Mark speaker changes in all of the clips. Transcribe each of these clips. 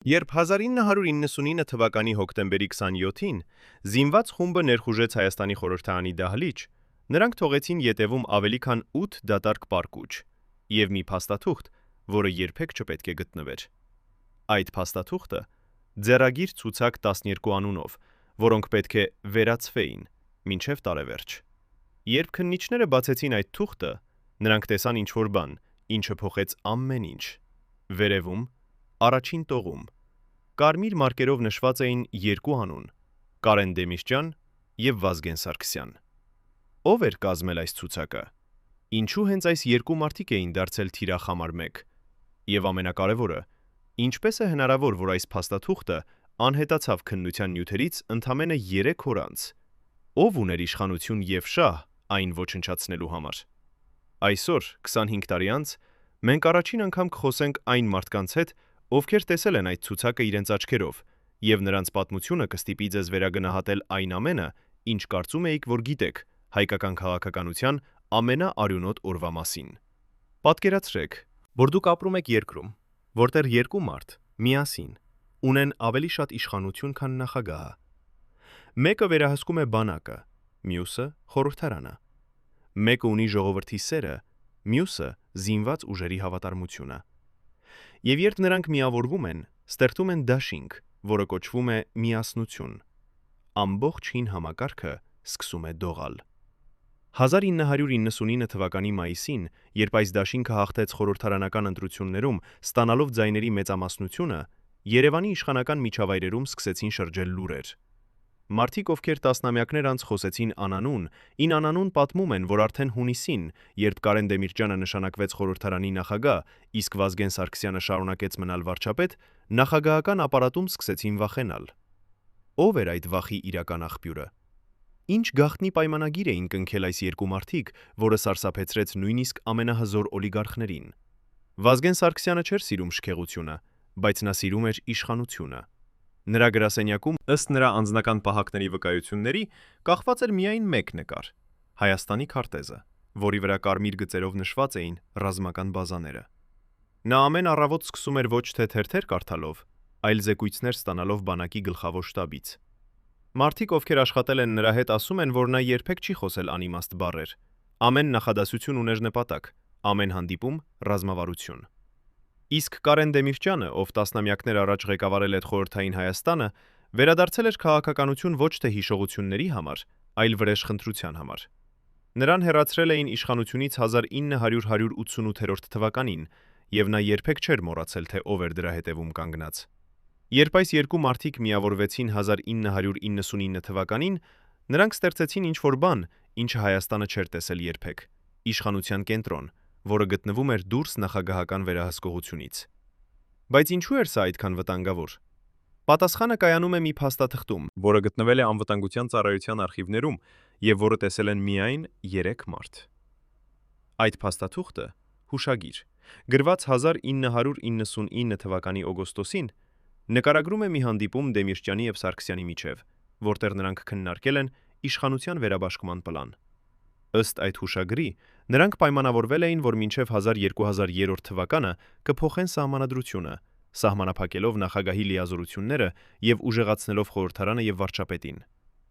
Speaker 1: Երբ 1999 թվականի հոկտեմբերի 27-ին զինված խումբը ներխուժեց Հայաստանի խորհրդարանի դահլիճ, նրանք թողեցին ետևում ավելի քան 8 դատարկ պարկուճ և մի փաստաթուղթ, որը երբեք չպետք է գտնվեր։ Այդ փաստաթուղթը ձեռագիր ցուցակ 12 անունով, որոնք պետք է վերացվեին մինչև տարեվերջ։ Երբ քննիչները բացեցին այդ թուղթը, նրանք տեսան ինչ-որ բան, ինչը փոխեց ամեն ինչ։ Վերևում, առաջին տողում, կարմիր մարկերով նշված էին երկու անուն՝ Կարեն Դեմիրճյան և Վազգեն Սարգսյան։ Ո՞վ էր կազմել այս ցուցակը։ Ինչու հենց այս երկու մարդիկ էին դարձել թիրախ համար 1։ Եվ ամենակարևորը, ինչպես է հնարավոր, որ այս փաստաթուղթը անհետացավ քննության նյութերից ընդամենը 3 օր անց։ Ո՞վ ուներ իշխանություն և շահ այն ոչնչացնելու համար։ Այսօր, 25 տարի անց, մենք առաջին անգամ կխոսենք այն մարդկանց հետ, ովքեր տեսել են այդ ցուցակը իրենց աչքերով, և նրանց պատմությունը կստիպի ձեզ վերագնահատել այն ամենը, ինչ կարծում էիք, որ գիտեք հայկական քաղաքականության ամենաարյունոտ օրվա մասին։ Պատկերացրեք, որ դուք ապրում եք երկրում, որտեղ երկու մարդ միասին ունեն ավելի շատ իշխանություն, քան նախագահը։ Մեկը վերահսկում է բանակը, մյուսը՝ խորհրդարանը։ Մեկը ունի ժողովրդի սերը, մյուսը՝ զինված ուժերի հավատարմությունը։ Եվ երբ նրանք միավորվում են, ստեղծում են դաշինք, որը կոչվում է միասնություն։ Ամբողջ հին համակարգը սկսում է դողալ։ 1999 թվականի մայիսին, երբ այս դաշինքը հաղթեց խորհրդարանական ընտրություններում, ստանալով ձայների մեծամասնությունը, Երևանի իշխանական միջավայրերում սկսեցին շրջել լուրեր։ Մարդիկ, ովքեր տասնամյակներ անց խոսեցին անանուն, ին անանուն պատմում են, որ արդեն հունիսին, երբ Կարեն Դեմիրճյանը նշանակվեց խորհրդարանի նախագահ, իսկ Վազգեն Սարգսյանը շարունակեց մնալ վարչապետ, նախագահական ապարատում սկսեցին վախենալ։ Ո՞վ էր այդ վախի իրական աղբյուրը։ Ինչ գաղտնի պայմանագիր էին կնքել այս երկու մարդիկ, որը սարսափեցրեց նույնիսկ ամենահզոր օլիգարխներին։ Վազգեն Սարգսյանը չէր սիրում շքեղությունը, բայց նա սիրում էր իշխանությունը։ Նրա գրասենյակում, ըստ նրա անձնական պահակների վկայությունների, կախված էր միայն մեկ նկար՝ Հայաստանի քարտեզը, որի վրա կարմիր գծերով նշված էին ռազմական բազաները։ Նա ամեն առավոտ սկսում էր ոչ թե թերթեր կարդալով, այլ զեկույցներ ստանալով բանակի գլխավոր շտաբից։ Մարդիկ, ովքեր աշխատել են նրա հետ, ասում են, որ նա երբեք չի խոսել անիմաստ բառեր։ Ամեն նախադասություն ուներ նպատակ, ամեն հանդիպում ռազմավարություն։ Իսկ Կարեն Դեմիրճյանը, ով տասնամյակներ առաջ ղեկավարել էր խորհրդային Հայաստանը, վերադարձել էր քաղաքականություն ոչ թե հիշողությունների համար, այլ վրեժխնդրության համար։ Նրան հեռացրել էին իշխանությունից 1988 թվականին, և նա երբեք չէր մոռացել, թե ով էր դրա հետևում կանգնած։ Երբ այս երկու մարդիկ միավորվեցին 1999 թվականին, նրանք ստեղծեցին ինչ-որ բան, ինչը Հայաստանը չէր տեսել երբեք՝ իշխանության կենտրոն, որը գտնվում էր դուրս նախագահական վերահսկողությունից։ Բայց ինչու էր սա այդքան վտանգավոր։ Պատասխանը կայանում է մի փաստաթղթում, որը գտնվել է անվտանգության ծառայության արխիվներում և որը տեսել են միայն 3 մարդ։ Այդ փաստաթուղթը հուշագիր, գրված 1999 թվականի օգոստոսին, նկարագրում է մի հանդիպում Դեմիրճյանի և Սարգսյանի միջև, որտեղ նրանք քննարկել են իշխանության վերաբաշխման պլան։ Ըստ այդ հուշագրի, նրանք պայմանավորվել էին, որ մինչև 2003 թվականը կփոխեն սահմանադրությունը, սահմանափակելով նախագահի լիազորությունները և ուժեղացնելով խորհրդարանը և վարչապետին։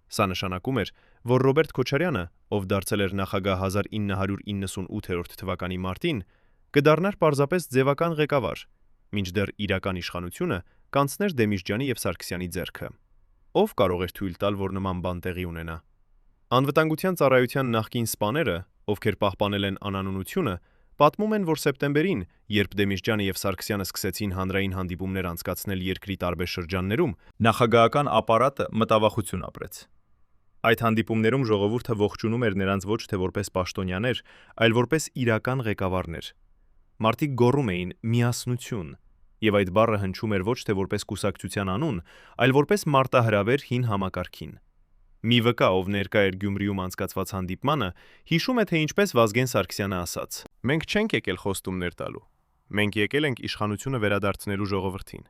Speaker 1: Սա նշանակում էր, որ Ռոբերտ Քոչարյանը, ով դարձել էր նախագահ 1998 թվականի մարտին, կդառնար պարզապես ձևական ղեկավար, մինչդեռ իրական իշխանությունը կանցներ Դեմիրճյանի և Սարգսյանի ձեռքը։ Ով կարող էր թույլ տալ, որ նման բան տեղի ունենա։ Անվտանգության ծառայության նախկին սպաները, ովքեր պահպանել են անանունությունը, պատմում են, որ սեպտեմբերին, երբ Դեմիրճյանը և Սարգսյանը սկսեցին հանրային հանդիպումներ անցկացնել երկրի տարբեր շրջաններում, նախագահական ապարատը մտավախություն ապրեց։ Այդ հանդիպումներում ժողովուրդը ողջունում էր նրանց ոչ թե որպես պաշտոնյաներ, այլ որպես իրական ղեկավարներ։ Մարդիկ գոռում էին «միասնություն», և այդ բառը հնչում էր ոչ թե որպես կուսակցության անուն, այլ որպես մարտահրավեր հին համակարգին։ Մի վկա, ով ներկա էր Գյումրիում անցկացված հանդիպմանը, հիշում է, թե ինչպես Վազգեն Սարգսյանը ասաց. «Մենք չենք եկել խոստումներ տալու, մենք եկել ենք իշխանությունը վերադարձնելու ժողովրդին»։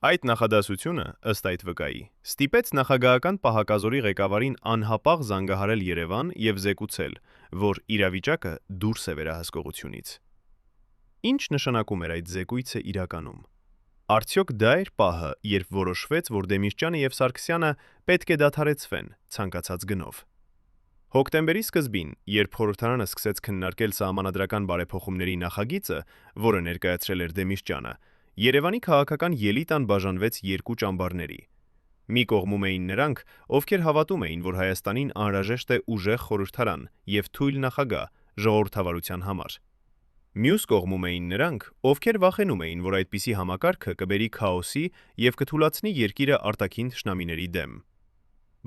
Speaker 1: Այդ նախադասությունը, ըստ այդ վկայի, ստիպեց նախագահական պահակազորի ղեկավարին անհապաղ զանգահարել Երևան և զեկուցել, որ իրավիճակը դուրս է վերահսկողությունից։ Ինչ նշանակում էր այդ զեկույցը իրականում։ Արդյոք դա էր պահը, երբ որոշվեց, որ Դեմիրճյանը եւ Սարգսյանը պետք է դադարեցվեն ցանկացած գնով։ Հոկտեմբերի սկզբին, երբ խորհրդարանը սկսեց քննարկել սահմանադրական բարեփոխումների նախագիծը, որը ներկայացրել էր Դեմիրճյանը, Երևանի քաղաքական ելիտան բաժանվեց երկու ճամբարների։ Մի կողմում էին նրանք, ովքեր հավատում էին, որ Հայաստանին անհրաժեշտ է ուժեղ խորհրդարան եւ թույլ նախագահ ժողովրդավարության համար։ Մյուս կողմում էին նրանք, ովքեր վախենում էին, որ այդպիսի համակարգը կբերի քաոսի եւ կթուլացնի երկիրը արտաքին թշնամիների դեմ։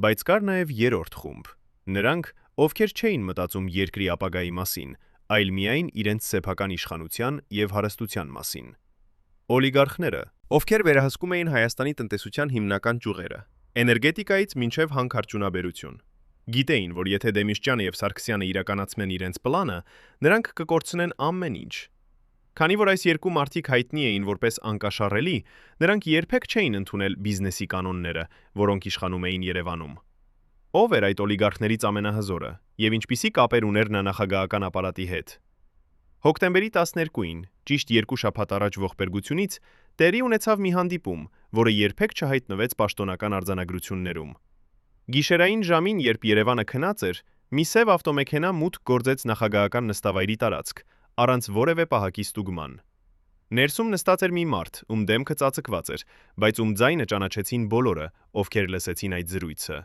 Speaker 1: Բայց կար նաեւ երրորդ խումբ։ Նրանք, ովքեր չէին մտածում երկրի ապագայի մասին, այլ միայն իրենց սեփական իշխանության եւ հարստության մասին։ Օլիգարխները, ովքեր վերահսկում էին Հայաստանի տնտեսության հիմնական ճյուղերը, էներգետիկայից մինչև հանքարդյունաբերություն, գիտեին, որ եթե Դեմիրճյանը եւ Սարգսյանը իրականացնեն իրենց պլանը, նրանք կկորցնեն ամեն ինչ։ Քանի որ այս երկու մարդիկ հայտնի էին որպես անկաշառելի, նրանք երբեք չէին ընդունել բիզնեսի կանոնները, որոնք իշխանում էին Երևանում։ Ով էր այդ օլիգարխներից ամենահզորը եւ ինչպիսի կապեր ուներ նա նախագահական ապարատի հետ։ Հոկտեմբերի 12-ին, ճիշտ 2 շաբաթ առաջ ողբերգությունից, տեղի ունեցավ մի հանդիպում, որը երբեք չհայտնվեց պաշտոնական արձանագրություններում։ Գիշերային ժամին, երբ Երևանը քնած էր, մի սև ավտոմեքենա մուտք գործեց նախագահական նստավայրի տարածք, առանց որևէ պահակի ստուգման։ Ներսում նստած էր մի մարդ, ում դեմքը ծածկված էր, բայց ում ձայնը ճանաչեցին բոլորը, ովքեր լսեցին այդ զրույցը։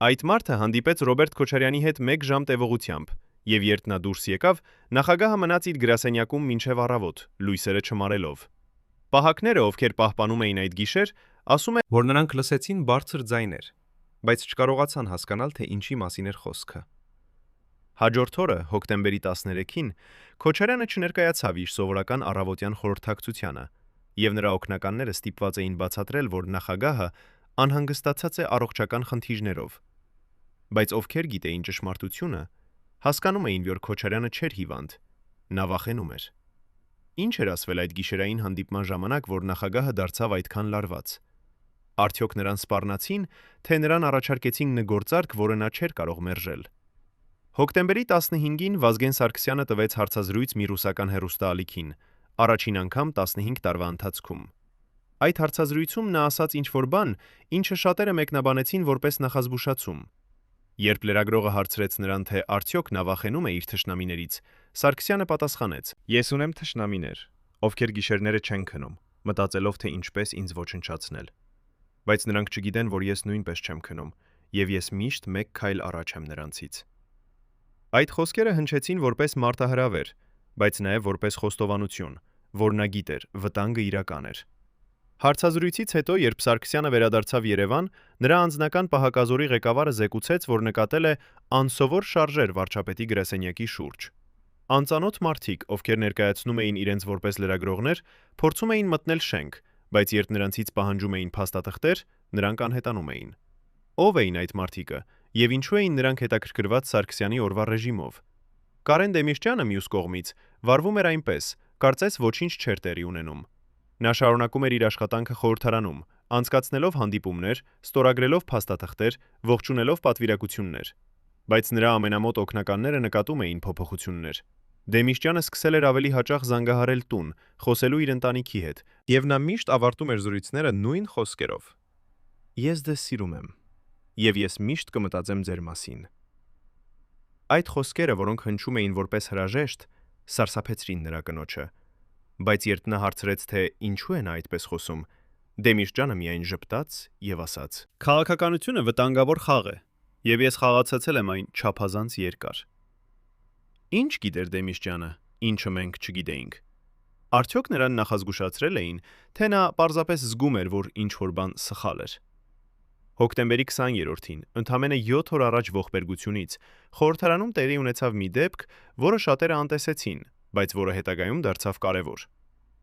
Speaker 1: Այդ մարդը հանդիպեց Ռոբերտ Քոչարյանի հետ 1 ժամ տևողությամբ, եւ երբ նա դուրս եկավ, նախագահը մնաց իր գրասենյակում մինչև առավոտ, լույսերը չմարելով։ Պահակները, ովքեր պահպանում էին այդ գիշեր, ասում են, որ նրանք լսեցին բարձր ձայներ, բայց չկարողացան հասկանալ, թե ինչի մասին էր խոսքը։ Հաջորդ օրը, հոկտեմբերի 13-ին, Քոչարյանը չներկայացավ իր սովորական առավոտյան խորհրդակցությանը, եւ նրա օգնականները ստիպված էին բացատրել, որ նախագահը անհանգստացած է առողջական խնդիրներով։ Բայց ովքեր գիտեին ճշմարտությունը, հասկանում էին, որ Քոչարյանը չէր հիվանդ, նա վախենում էր։ Ինչ էր ասվել այդ գիշերային հանդիպման ժամանակ, որ նախագահը դարձավ այդքան լարված։ Արդյոք նրան սպառնացին, թե նրան առաջարկեցին նգործարք, որը նա չէր կարող մերժել։ Հոկտեմբերի 15-ին Վազգեն Սարգսյանը տվեց հարցազրույց մի ռուսական հեռուստաալիքին, առաջին անգամ 15 տարվա ընթացքում։ Այդ հարցազրույցում նա ասաց ինչ-որ բան, ինչը շատերը մեկնաբանեցին որպես նախազգուշացում։ Երբ լրագրողը հարցրեց նրան, թե արդյոք նա վախենում է իր թշնամիներից, Սարգսյանը պատասխանեց. «Ես ունեմ թշնամիներ, ովքեր գիշերները չեն քնում, մտածելով, թե ինչպես ինձ ոչնչացնել։ Բայց նրանք չգիտեն, որ ես նույնպես չեմ քնում, եւ ես միշտ 1 քայլ առաջ եմ նրանցից»։ Այդ խոսքերը հնչեցին որպես մարտահրավեր, բայց նաեւ որպես խոստովանություն, որ նա գիտեր, վտանգը իրական էր։ Հարցազրույցից հետո, երբ Սարգսյանը վերադարձավ Երևան, նրա անձնական պահակազորի ղեկավարը զեկուցեց, որ նկատել է անսովոր շարժեր վարչապետի գրասենյակի շուրջ։ Անծանոթ մարդիկ, ովքեր ներկայացնում էին իրենց որպես լրագրողներ, փորձում էին մտնել շենք, բայց երբ նրանցից պահանջում էին փաստաթղթեր, նրանք անհետանում էին։ Ով էին այդ մարդիկը, եւ ինչու էին նրանք հետաքրքրված Սարգսյանի օրվա ռեժիմով։ Կարեն Դեմիրճյանը մյուս կողմից վարվում էր այնպես, կարծես ոչինչ չէր տեղի ունենում։ Նա շարունակում էր իր աշխատանքը խորհրդարանում, անցկացնելով հանդիպումներ, ստորագրելով փաստաթղթեր, ողջունելով պատվիրակություններ։ Բայց նրա ամենամոտ օգնականները նկատում էին փոփոխություններ։ Դեմիրճյանը սկսել էր ավելի հաճախ զանգահարել տուն, խոսելու իր ընտանիքի հետ, եւ նա միշտ ավարտում էր զրույցները նույն խոսքերով. «Ես ձեզ սիրում եմ, եւ ես միշտ կմտածեմ ձեր մասին»։ Այդ խոսքերը, որոնք հնչում էին որպես հրաժեշտ, սարսափեցրին նրա կնոջը։ Բայց երբ նա հարցրեց, թե ինչու է նա այդպես խոսում, Դեմիրճյանը միայն ժպտաց եւ ասաց. «Քաղաքականությունը վտանգավոր խաղ է, եւ ես խաղացել եմ այն չափազանց երկար»։ Ինչ գիտեր Դեմիրճյանը, ինչը մենք չգիտեինք։ Արդյոք նրան նախազգուշացրել էին, թե նա պարզապես զգում էր, որ ինչ-որ բան սխալ էր։ Հոկտեմբերի 20-ին, ընդամենը 7 օր առաջ ողբերգությունից, խորհրդարանում տեղի ունեցավ մի դեպք, որը շատերը անտեսեցին, բայց որը հետագայում դարձավ կարևոր։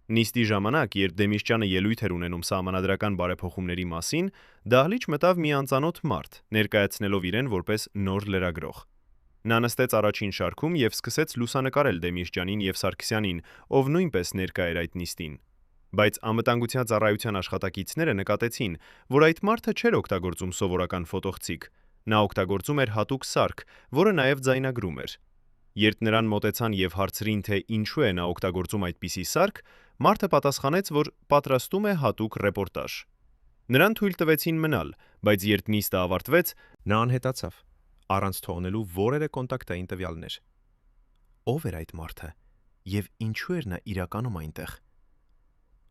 Speaker 1: Նիստի ժամանակ, երբ Դեմիրճյանը ելույթ էր ունենում սահմանադրական բարեփոխումների մասին, դահլիճ մտավ մի անծանոթ մարդ, ներկայացնելով իրեն որպես նոր լրագրող։ Նա նստեց առաջին շարքում եւ սկսեց լուսանկարել Դեմիրճյանին եւ Սարգսյանին, ով նույնպես ներկա էր այդ նիստին։ Բայց անվտանգության ծառայության աշխատակիցները նկատեցին, որ այդ մարդը չէր օգտագործում սովորական ֆոտոխցիկ, նա օգտագործում էր հատուկ սարք, որը նաեւ ձայնագրում էր։ Երբ նրան մոտեցան եւ հարցրին, թե ինչու է նա օգտագործում այդպիսի սարք, Մարդը պատասխանեց, որ պատրաստում է հատուկ ռեպորտաժ։ Նրան թույլ տվեցին մնալ, բայց երբ նիստը ավարտվեց, նա անհետացավ, առանց թողնելու որևէ կոնտակտային տվյալներ։ Ո՞վ էր այդ մարդը եւ ինչու էր նա իրականում այնտեղ։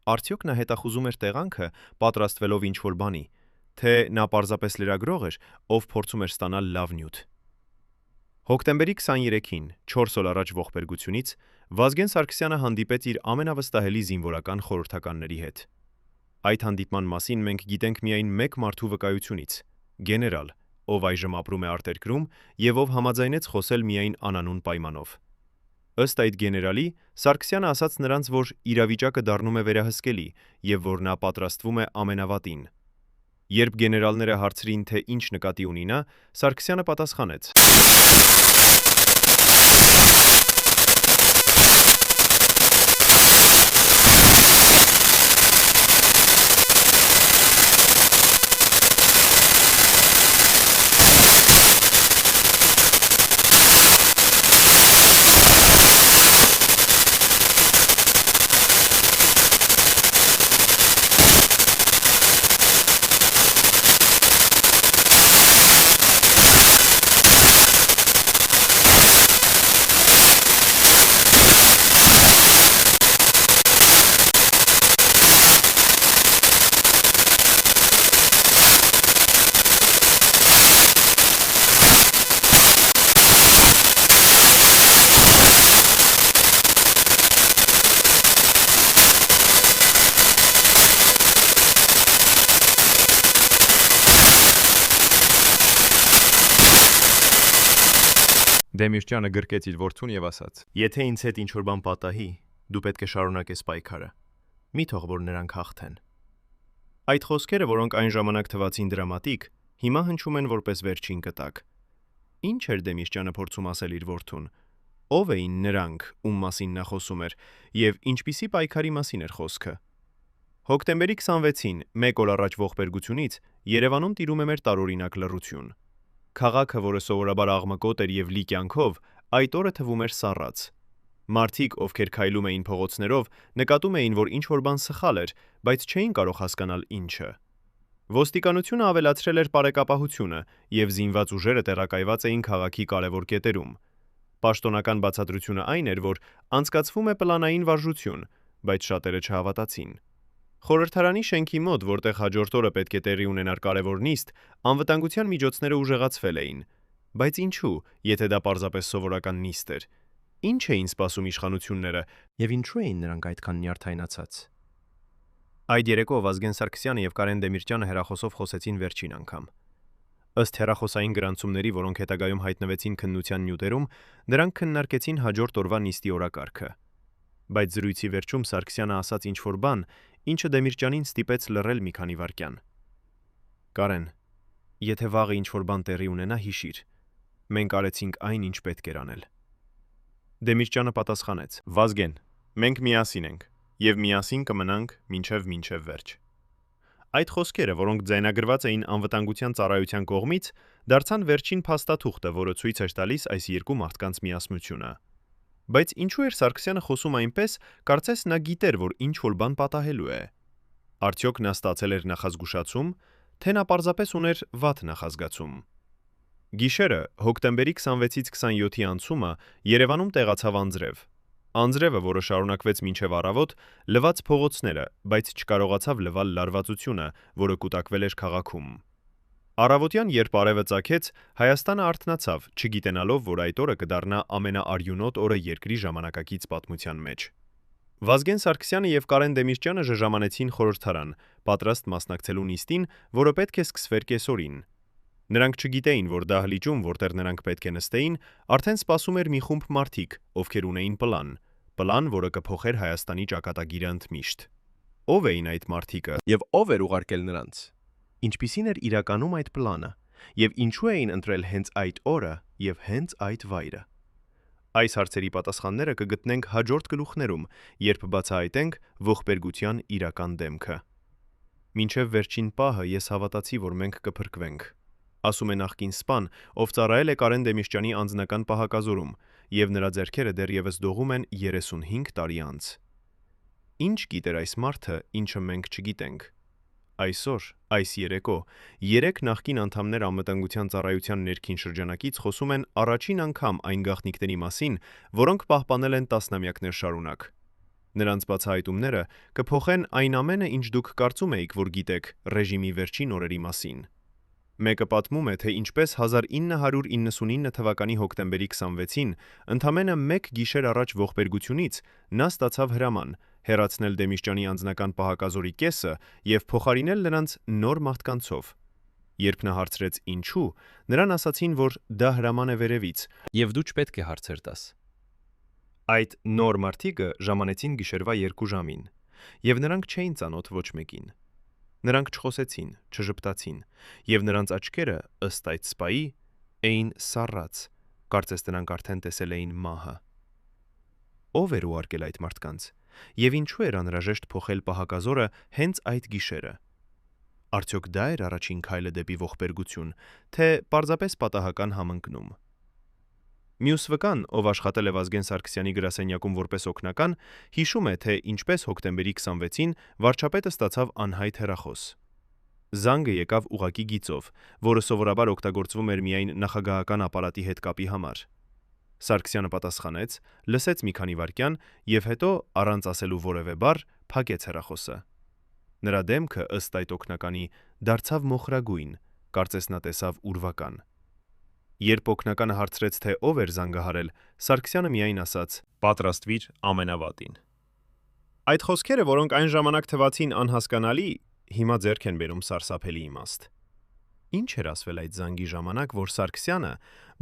Speaker 1: Արդյոք նա հետախուզում էր տեղանքը, պատրաստվելով ինչ-որ բանի, թե նա պարզապես լրագրող էր, ով փորձում էր ստանալ լավ նյութ։ Հոկտեմբերի 23-ին, 4 օր առաջ ողբերգությունից, Վազգեն Սարգսյանը հանդիպեց իր ամենավստահելի զինվորական խորհրդականների հետ։ Այդ հանդիպման մասին մենք գիտենք միայն մեկ մարդու վկայությունից՝ գեներալ, ով այժմ ապրում է արտերկրում եւ ով համաձայնեց խոսել միայն անանուն պայմանով։ Ըստ այդ գեներալի, Սարգսյանը ասաց նրանց, որ իրավիճակը դառնում է վերահսկելի եւ որ նա պատրաստվում է ամենավատին։ Երբ գեներալները հարցրին, թե ինչ նկատի ունի նա, Սարգսյանը պատասխանեց. Դեմիրճյանը գրկեց իր որդուն եւ ասաց. «Եթե ինձ հետ ինչ-որ բան պատահի, դու պետք է շարունակես պայքարը։ Մի թող որ նրանք հաղթեն»։ Այդ խոսքերը, որոնք այն ժամանակ թվացին դրամատիկ, հիմա հնչում են որպես վերջին կտակ։ Ինչ էր Դեմիրճյանը փորձում ասել իր որդուն։ Ո՞վ էին նրանք, ում մասին նա խոսում էր, եւ ինչպիսի պայքարի մասին էր խոսքը։ Հոկտեմբերի 26-ին, 1 օր առաջ ողբերգությունից, Երևանում տիրում է մեր տարօրինակ լռություն։ Քաղաքը, որը սովորաբար աղմկոտ էր եւ լի կյանքով, այդ օրը թվում էր սառած։ Մարդիկ, ովքեր քայլում էին փողոցներով, նկատում էին, որ ինչ-որ բան սխալ էր, բայց չէին կարող հասկանալ ինչը։ Ոստիկանությունը ավելացրել էր բարեկապահությունը, եւ զինված ուժերը տեղակայված էին քաղաքի կարևոր կետերում։ Պաշտոնական բացատրությունը այն էր, որ անցկացվում է պլանային վարժություն, բայց շատերը չհավատացին։ Խորհրդարանի շենքի մոտ, որտեղ հաջորդ օրը պետք է տեղի ունենար կարևոր նիստ, անվտանգության միջոցները ուժեղացվել էին։ Բայց ինչու, եթե դա պարզապես սովորական նիստ էր։ Ինչ էին սպասում իշխանությունները եւ ինչու էին նրանք այդքան նյարդայնացած։ Այդ երեկո Վազգեն Սարգսյանը եւ Կարեն Դեմիրճյանը հեռախոսով խոսեցին վերջին անգամ։ Ըստ հեռախոսային գրանցումների, որոնք հետագայում հայտնվեցին քննության նյութերում, նրանք քննարկեցին հաջորդ օրվա նիստի օրակարգը։ Բայց զրույցի վերջում Սարգսյանը ասաց ինչ-որ բան, ինչը Դեմիրճյանին ստիպեց լռել մի քանի վայրկյան։ Կարեն, եթե վաղը ինչ-որ բան տեղի ունենա, հիշիր։ Մենք արեցինք այն, ինչ պետք էր անել։ Դեմիրճյանը պատասխանեց. Վազգեն, մենք միասին ենք, եւ միասին կմնանք մինչև վերջ։ Այդ խոսքերը, որոնք ձայնագրված էին անվտանգության ծառայության կողմից, դարձան վերջին փաստաթուղթը, որը ցույց էր տալիս այս երկու մարդկանց միասնությունը։ Բայց ինչու էր Սարգսյանը խոսում այնպես, կարծես նա գիտեր, որ ինչ-որ բան պատահելու է։ Արդյոք նա ստացել էր նախազգուշացում, թե նա պարզապես ուներ վատ նախազգացում։ Գիշերը, հոկտեմբերի 26-ից 27-ի անցումը Երևանում տեղացավ անձրև։ Անձրևը, որը շարունակվեց մինչև առավոտ, լվաց փողոցները, բայց չկարողացավ լվալ լարվածությունը, որը կուտակվել էր քաղաքում։ Առավոտյան, երբ արևը ծագեց, Հայաստանը արթնացավ, չգիտենալով, որ այդ օրը կդառնա ամենաարյունոտ օրը երկրի ժամանակակից պատմության մեջ։ Վազգեն Սարգսյանը եւ Կարեն Դեմիրճյանը ժժամանեցին խորհրդարան, պատրաստ մասնակցելու նիստին, որը պետք է սկսվեր կեսօրին։ Նրանք չգիտեին, որ դահլիճում, որտեղ նրանք պետք է նստեին, արդեն սպասում էր մի խումբ մարդիկ, ովքեր ունեին պլան, որը կփոխեր Հայաստանի ճակատագիրը ընդմիշտ։ Ո՞վ էին այդ մարդիկը եւ ով էր ուղարկել նրանց։ Ինչպիսին էր իրականում այդ պլանը եւ ինչու էին ընտրել հենց այդ օրը եւ հենց այդ վայրը։ Այս հարցերի պատասխանները կգտնենք հաջորդ գլուխներում, երբ բացահայտենք ողբերգության իրական դեմքը։ Մինչև վերջին պահը ես հավատացի, որ մենք կփրկվենք, ասում է նախկին սպան, ով ծառայել է Կարեն Դեմիրճյանի անձնական պահակազորում, եւ նրա ձեռքերը դեռևս դողում են 35 տարի անց։ Ինչ գիտեր այս մարդը, ինչը մենք չգիտենք։ Այսօր, այս երեկո, 3 նախկին անդամներ անվտանգության ծառայության ներքին շրջանակից խոսում են առաջին անգամ այն գաղտնիքների մասին, որոնք պահպանել են տասնամյակներ շարունակ։ Նրանց բացահայտումները կփոխեն այն ամենը, ինչ դուք կարծում էիք, որ գիտեք ռեժիմի վերջին օրերի մասին։ Մեկը պատմում է, թե ինչպես 1999 թվականի հոկտեմբերի 26-ին, ընդամենը մեկ գիշեր առաջ ողբերգությունից, նա ստացավ հրաման հեռացնել Դեմիրճյանի անձնական պահակազորի կեսը և փոխարինել նրանց նոր մարդկանցով։ Երբ նա հարցրեց ինչու, նրան ասացին, որ դա հրաման է վերևից,
Speaker 2: Եվ դու չպետք է հարցեր տաս։
Speaker 1: այդ նոր մարդիկը ժամանեցին գիշերվա 2 ժամին, և նրանք չէին ծանոթ ոչ մեկին։ Նրանք չխոսեցին, չժպտացին, և նրանց աչքերը, ըստ այդ սպայի, էին սառած, կարծես նրանք արդեն տեսել էին մահը։ Ո՞վ էր ուղարկել այդ մարդկանց, և ինչու էր անհրաժեշտ փոխել պահակազորը հենց այդ գիշերը։ Արդյոք դա էր առաջին քայլը դեպի ողբերգություն, թե պարզապես պատահական համընկնում։ Մյուս վկան, ով աշխատել է Վազգեն Սարգսյանի գրասենյակում որպես օգնական, հիշում է, թե ինչպես հոկտեմբերի 26-ին վարչապետը ստացավ անհայտ հեռախոս։ Զանգը եկավ ուղղակի գիծով, որը սովորաբար օգտագործվում էր միայն նախագահական ապարատի հետ կապի համար։ Սարգսյանը պատասխանեց, լսեց մի քանի վայրկյան և հետո, առանց ասելու որևէ բառ, փակեց հեռախոսը։ Նրա դեմքը, ըստ այդ օգնականի, դարձավ մոխրագույն, կարծես նա տեսավ ուրվական։ Երբ օգնականը հարցրեց, թե ով էր զանգահարել, Սարգսյանը միայն ասաց. «Պատրաստվիր ամենավատին»։ Այդ խոսքերը, որոնք այն ժամանակ թվացին անհասկանալի, հիմա ձեռք են բերում սարսափելի իմաստ։ Ինչ էր ասվել այդ զանգի ժամանակ, որ Սարգսյանը,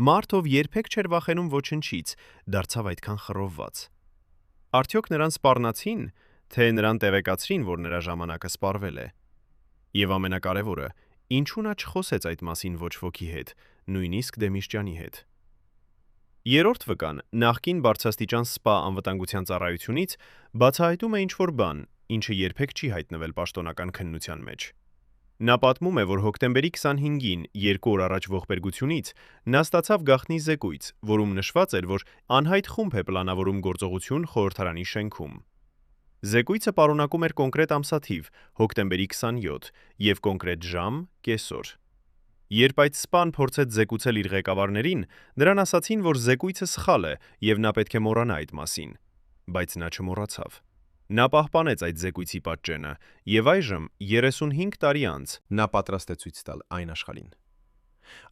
Speaker 1: մարդ ով երբեք չէր վախենում ոչնչից, դարձավ այդքան խռովված։ Արդյոք նրան սպառնացին, թե նրան տեղեկացրին, որ նրա ժամանակը սպառվել է։ Եվ ամենակարևորը, ինչու նա չխոսեց այդ մասին ոչ ոքի հետ, նույնիսկ Դեմիրճյանի հետ։ Երրորդ վկան, նախկին բարձրաստիճան սպա անվտանգության ծառայությունից, բացահայտում է ինչ-որ բան, ինչը երբեք չի հայտնվել պաշտոնական քննության մեջ։ Նա պատմում է, որ հոկտեմբերի 25-ին, 2 օր առաջ ողբերգությունից, նա ստացավ գաղտնի զեկույց, որում նշված էր, որ անհայտ խումբ է պլանավորում գործողություն խորհրդարանի շենքում։ Զեկույցը պարունակում էր կոնկրետ ամսաթիվ՝ հոկտեմբերի 27 և կոնկրետ ժամ՝ կեսօր։ Երբ այդ սպան փորձեց զեկուցել իր ղեկավարներին, նրան ասացին, որ զեկույցը սխալ է և նա պետք է մոռանա այդ մասին, բայց նա չմոռացավ։ Նա պահպանեց այդ զեկույցի պատճենը և այժմ 35 տարի անց նա պատրաստ է ցույց տալ այն աշխարհին։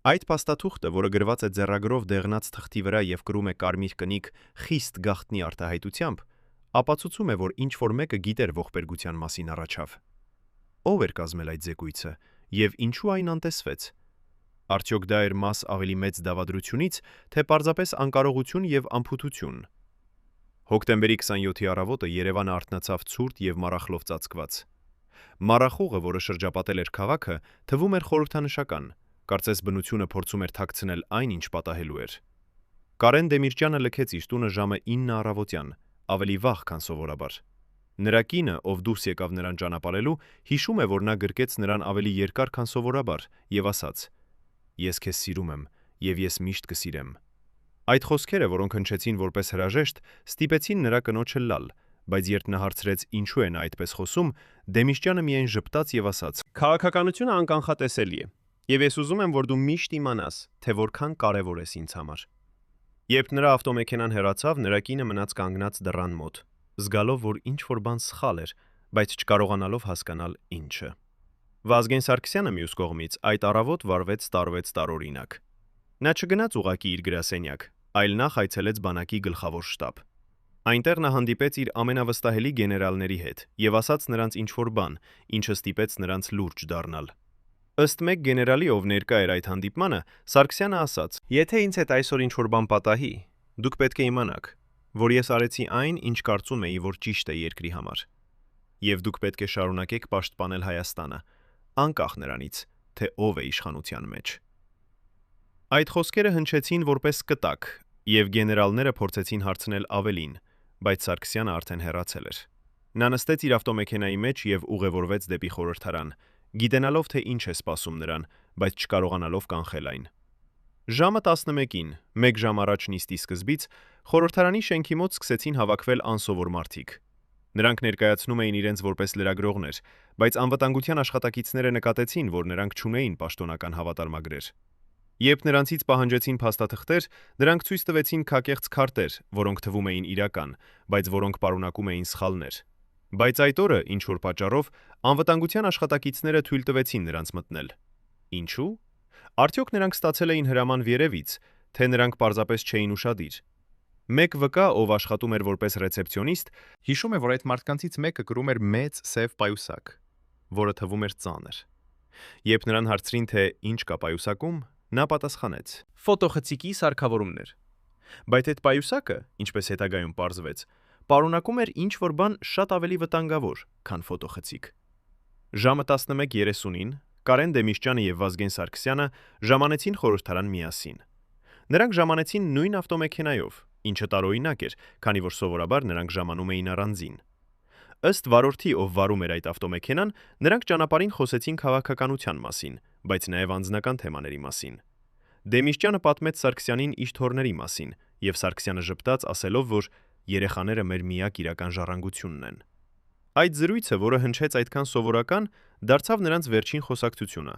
Speaker 1: Այդ փաստաթուղթը, որը գրված է ձեռագրով դեղնած թղթի վրա և կրում է կարմիր կնիկ խիստ գաղտնի արտահայտությամբ, ապացուցում է, որ ինչ-որ մեկը գիտեր ողբերգության մասին առաջավ։ Ո՞վ էր կազմել այդ զեկույցը և ինչու այն անտեսվեց։ Արդյոք դա էր մաս ավելի մեծ դավադրությունից, թե պարզապես անկարողություն և անփութություն։ Հոկտեմբերի 27-ի առավոտը Երևանը արթնացավ ցուրտ և մառախլով ծածկված։ Մառախուղը, որը շրջապատել էր քաղաքը, թվում էր խորհրդանշական, կարծես բնությունը փորձում էր թաքցնել այն, ինչ պատահելու էր։ Կարեն Դեմիրճյանը լքեց իր տունը ժամը 9 առավոտյան, ավելի վաղ, քան սովորաբար։ Նրա կինը, ով դուրս եկավ նրան ճանապարհելու, հիշում է, որ նա գրկեց նրան ավելի երկար, քան սովորաբար, և ասաց. «Ես քեզ սիրում եմ, և ես միշտ կսիրեմ»։ Այդ խոսքերը, որոնք հնչեցին որպես հրաժեշտ, ստիպեցին նրա կնոջը լալ, բայց երբ նա հարցրեց ինչու է նա այդպես խոսում, Դեմիրճյանը միայն ժպտաց և ասաց. «Քաղաքականությունը անկանխատեսելի է, և ես ուզում եմ, որ դու միշտ իմանաս, թե որքան կարևոր ես ինձ համար»։ Երբ նրա ավտոմեքենան հեռացավ, նրա կինը մնաց կանգնած դռան մոտ, զգալով, որ ինչ-որ բան սխալ էր, բայց չկարողանալով հասկանալ ինչը։ Վազգեն Սարգսյանը մյուս կողմից այդ առավոտ վարվեց տարօրինակ։ Նա չգնաց ուղղակի իր գրասենյակ, այլ նախ այցելեց բանակի գլխավոր շտաբ։ Այնտեղ նա հանդիպեց իր ամենավստահելի գեներալների հետ և ասաց նրանց ինչ-որ բան, ինչը ստիպեց նրանց լուրջ դառնալ։ Ըստ մեկ գեներալի, ով ներկա էր այդ հանդիպմանը, Սարգսյանը ասաց. «Եթե ինձ հետ այսօր ինչ-որ բան պատահի, դուք պետք է իմանաք, որ ես արեցի այն, ինչ կարծում էի, որ ճիշտ է երկրի համար։ Եվ դուք պետք է շարունակեք պաշտպանել Հայաստանը, անկախ նրանից, թե ով է իշխանության մեջ»։ Այդ խոսքերը հնչեցին որպես կտակ, և գեներալները փորձեցին հարցնել ավելին, բայց Սարգսյանը արդեն հեռացել էր։ Նա նստեց իր ավտոմեքենայի մեջ և ուղևորվեց դեպի խորհրդարան, գիտենալով, թե ինչ է սպասում նրան, բայց չկարողանալով կանխել այն։ Ժամը 11-ին, մեկ ժամ առաջ նիստի սկզբից, խորհրդարանի շենքի մոտ սկսեցին հավաքվել անսովոր մարդիկ։ Նրանք ներկայացնում էին իրենց որպես լրագրողներ, բայց անվտանգության աշխատակիցները նկատեցին, որ նրանք չունեին պաշտոնական հավատարմագրեր։ Երբ նրանցից պահանջեցին փաստաթղթեր, նրանք ցույց տվեցին քակեղծ քարտեր, որոնք թվում էին իրական, բայց որոնք պարունակում էին սխալներ։ Բայց այդ օրը, ինչ-որ պատճառով, անվտանգության աշխատակիցները թույլ տվեցին նրանց մտնել։ Ինչու՞։ Արդյոք նրանք ստացել էին հրաման վերևից, թե նրանք պարզապես չէին ուշադիր։ Մեկ վկա, ով աշխատում էր որպես ռեցեպցիոնիստ, հիշում է, որ այդ մարդկանցից մեկը կրում էր մեծ սև պայուսակ, որը թվում էր ծանր։ Երբ նրան հարցրին, թե ինչ կա պայուսակում, նա պատասխանեց. «Ֆոտոխցիկի սարքավորումներ»։ Բայց այդ պայուսակը, ինչպես հետագայում պարզվեց, պարունակում էր ինչ-որ բան շատ ավելի վտանգավոր, քան ֆոտոխցիկ։ Ժամը 11:30-ին Կարեն Դեմիշճյանը եւ Վազգեն Սարգսյանը ժամանեցին խորհրդարան միասին։ Նրանք ժամանեցին նույն ավտոմեքենայով, ինչը տարօրինակ էր, քանի որ սովորաբար նրանք ժամանում էին առանձին։ Ըստ վարորդի, ով վարում էր այդ ավտոմեքենան, նրանք ճանապարհին խոսեցին քաղաքականության մասին, բայց նաև անձնական թեմաների մասին։ Դեմիշճյանը պատմեց Սարգսյանին իր թոռների մասին, եւ Սարգսյանը ժպտաց, ասելով, որ երեխաները մեր միակ իրական ժառանգությունն են։ Այդ զրույցը, որը հնչեց այդքան սովորական, դարձավ նրանց վերջին խոսակցությունը։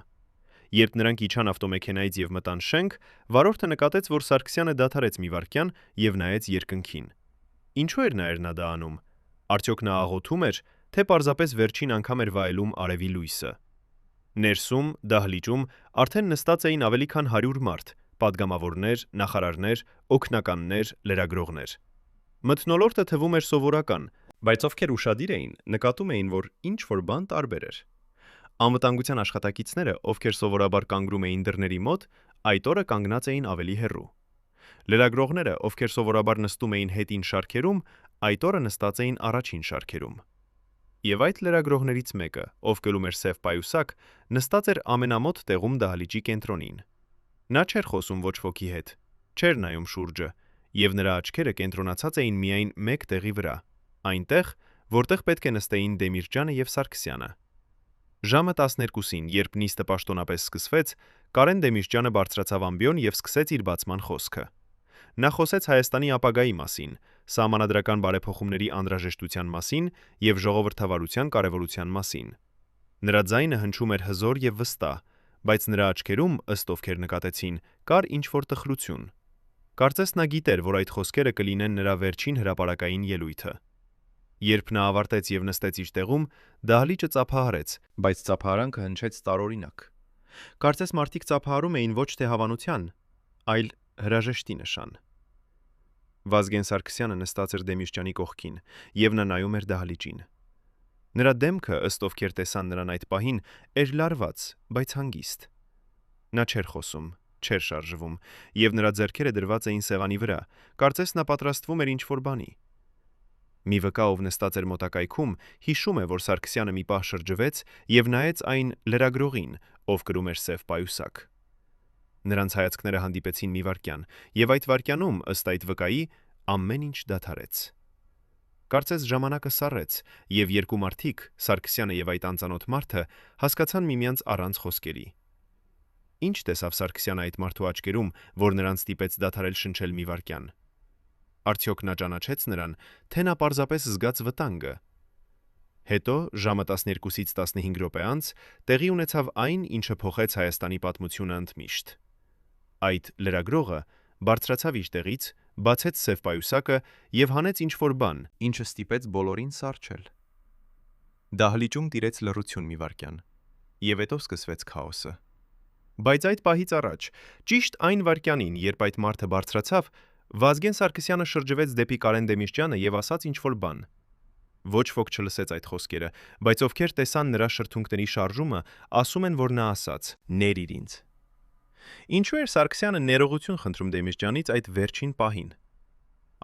Speaker 1: Երբ նրանք իջան ավտոմեքենայից եւ մտան շենք, վարորդը նկատեց, որ Սարգսյանը դադարեց մի վայրկյան եւ նայեց երկնքին։ Ինչու էր նա դա անում։ Արդյոք նա աղոթում էր, թե պարզապես վերջին անգամ էր վայելում արևի լույսը։ Ներսում, դահլիճում արդեն նստած էին ավելի քան 100 մարդ, պատգամավորներ, նախարարներ, օգնականներ, լրագրողներ։ Մթնոլորտը թվում էր սովորական, բայց ովքեր ուշադիր էին, նկատում էին, որ ինչ-որ բան տարբեր էր։ Անվտանգության աշխատակիցները, ովքեր սովորաբար կանգնում էին դռների մոտ, այդ օրը կանգնած էին ավելի հեռու։ Լրագրողները, ովքեր սովորաբար նստում էին հետին շարքերում, այդ օրը նստած էին առաջին շարքերում։ Եվ այդ լրագրողներից մեկը, ով կրում էր սև պայուսակ, նստած էր ամենամոտ տեղում դահլիճի կենտրոնին։ Նա չէր խոսում ոչ ոքի հետ, չէր նայում շուրջը, եւ նրա աչքերը կենտրոնացած էին միայն մեկ տեղի վրա, այնտեղ, որտեղ պետք է նստեին Դեմիրճյանը եւ Սարգսյանը։ Ժամը 12-ին, երբ նիստը պաշտոնապես սկսվեց, Կարեն Դեմիրճյանը բարձրացավ ամբիոն եւ սկսեց իր բացման խոսքը։ Նա խոսեց Հայաստանի ապագայի մասին, սահմանադրական բարեփոխումների անհրաժեշտության մասին եւ ժողովրդավարության կարեւորության մասին։ Նրա ձայնը հնչում էր հզոր եւ վստահ, բայց նրա աչքերում, ըստ ովքեր նկատեցին, կար ինչ-որ տխրություն։ Կարծես նա գիտեր, որ այդ խոսքերը կլինեն նրա վերջին հրապարակային ելույթը։ Երբ նա ավարտեց եւ նստեց իր տեղում, դահլիճը ծափահարեց, բայց ծափահարանքը հնչեց տարօրինակ։ Կարծես մարդիկ ծափահարում էին ոչ թե հավանության, այլ հրաժեշտի նշան։ Վազգեն Սարգսյանը նստած էր Դեմիրճյանի կողքին, եւ նա նայում էր դահլիճին։ Նրա դեմքը, ըստ ովքեր տեսան նրան այդ պահին, էր լարված, բայց հանգիստ։ Նա չէր խոսում, չէր շարժվում, եւ նրա ձեռքերը դրված էին սեղանի վրա, կարծես նա պատրաստվում էր ինչ-որ բանի։ Մի վկա, ով նստած էր մոտակայքում, հիշում է, որ Սարգսյանը մի պահ շրջվեց եւ նայեց այն լրագրողին, ով կրում էր սև պայուսակ։ Նրանց հայացքները հանդիպեցին մի վայրկյան, եւ այդ վայրկյանում, ըստ այդ վկայի, ամեն ինչ դադարեց։ Կարծես ժամանակը սառեց, եւ երկու մարդիկ, Սարգսյանը եւ այդ անծանոթ մարդը, հասկացան միմյանց առանց խոսքերի։ Ինչ տեսավ Սարգսյանը այդ մարդու աչքերում, որ նրան ստիպեց դադարել շնչել մի վայրկյան։ Արդյոք նա ճանաչեց նրան, թե նա պարզապես զգաց վտանգը։ Հետո, ժամը 12-ից 15 րոպե անց, տեղի ունեցավ այն, ինչը փոխեց Հայաստանի պատմությունը ընդմիշտ։ Այդ լրագրողը բարձրացավ իր տեղից, բացեց սև պայուսակը եւ հանեց ինչ-որ բան, ինչը ստիպեց բոլորին սառչել։ Դահլիճում տիրեց լռություն մի վայրկյան, եւ հետո սկսվեց քաոսը։ Բայց այդ պահից առաջ, ճիշտ այն վայրկյանին, երբ այդ մարդը բարձրացավ, Վազգեն Սարգսյանը շրջվեց դեպի Կարեն Դեմիրճյանը եւ ասաց ինչ-որ բան։ Ոչ ոք չլսեց այդ խոսքերը, բայց ովքեր տեսան նրա շրթունքների շարժումը, ասում են, որ նա ասաց. «Ներիր ինձ»։ Ինչու էր Սարգսյանը ներողություն խնդրում Դեմիրճյանից այդ վերջին պահին։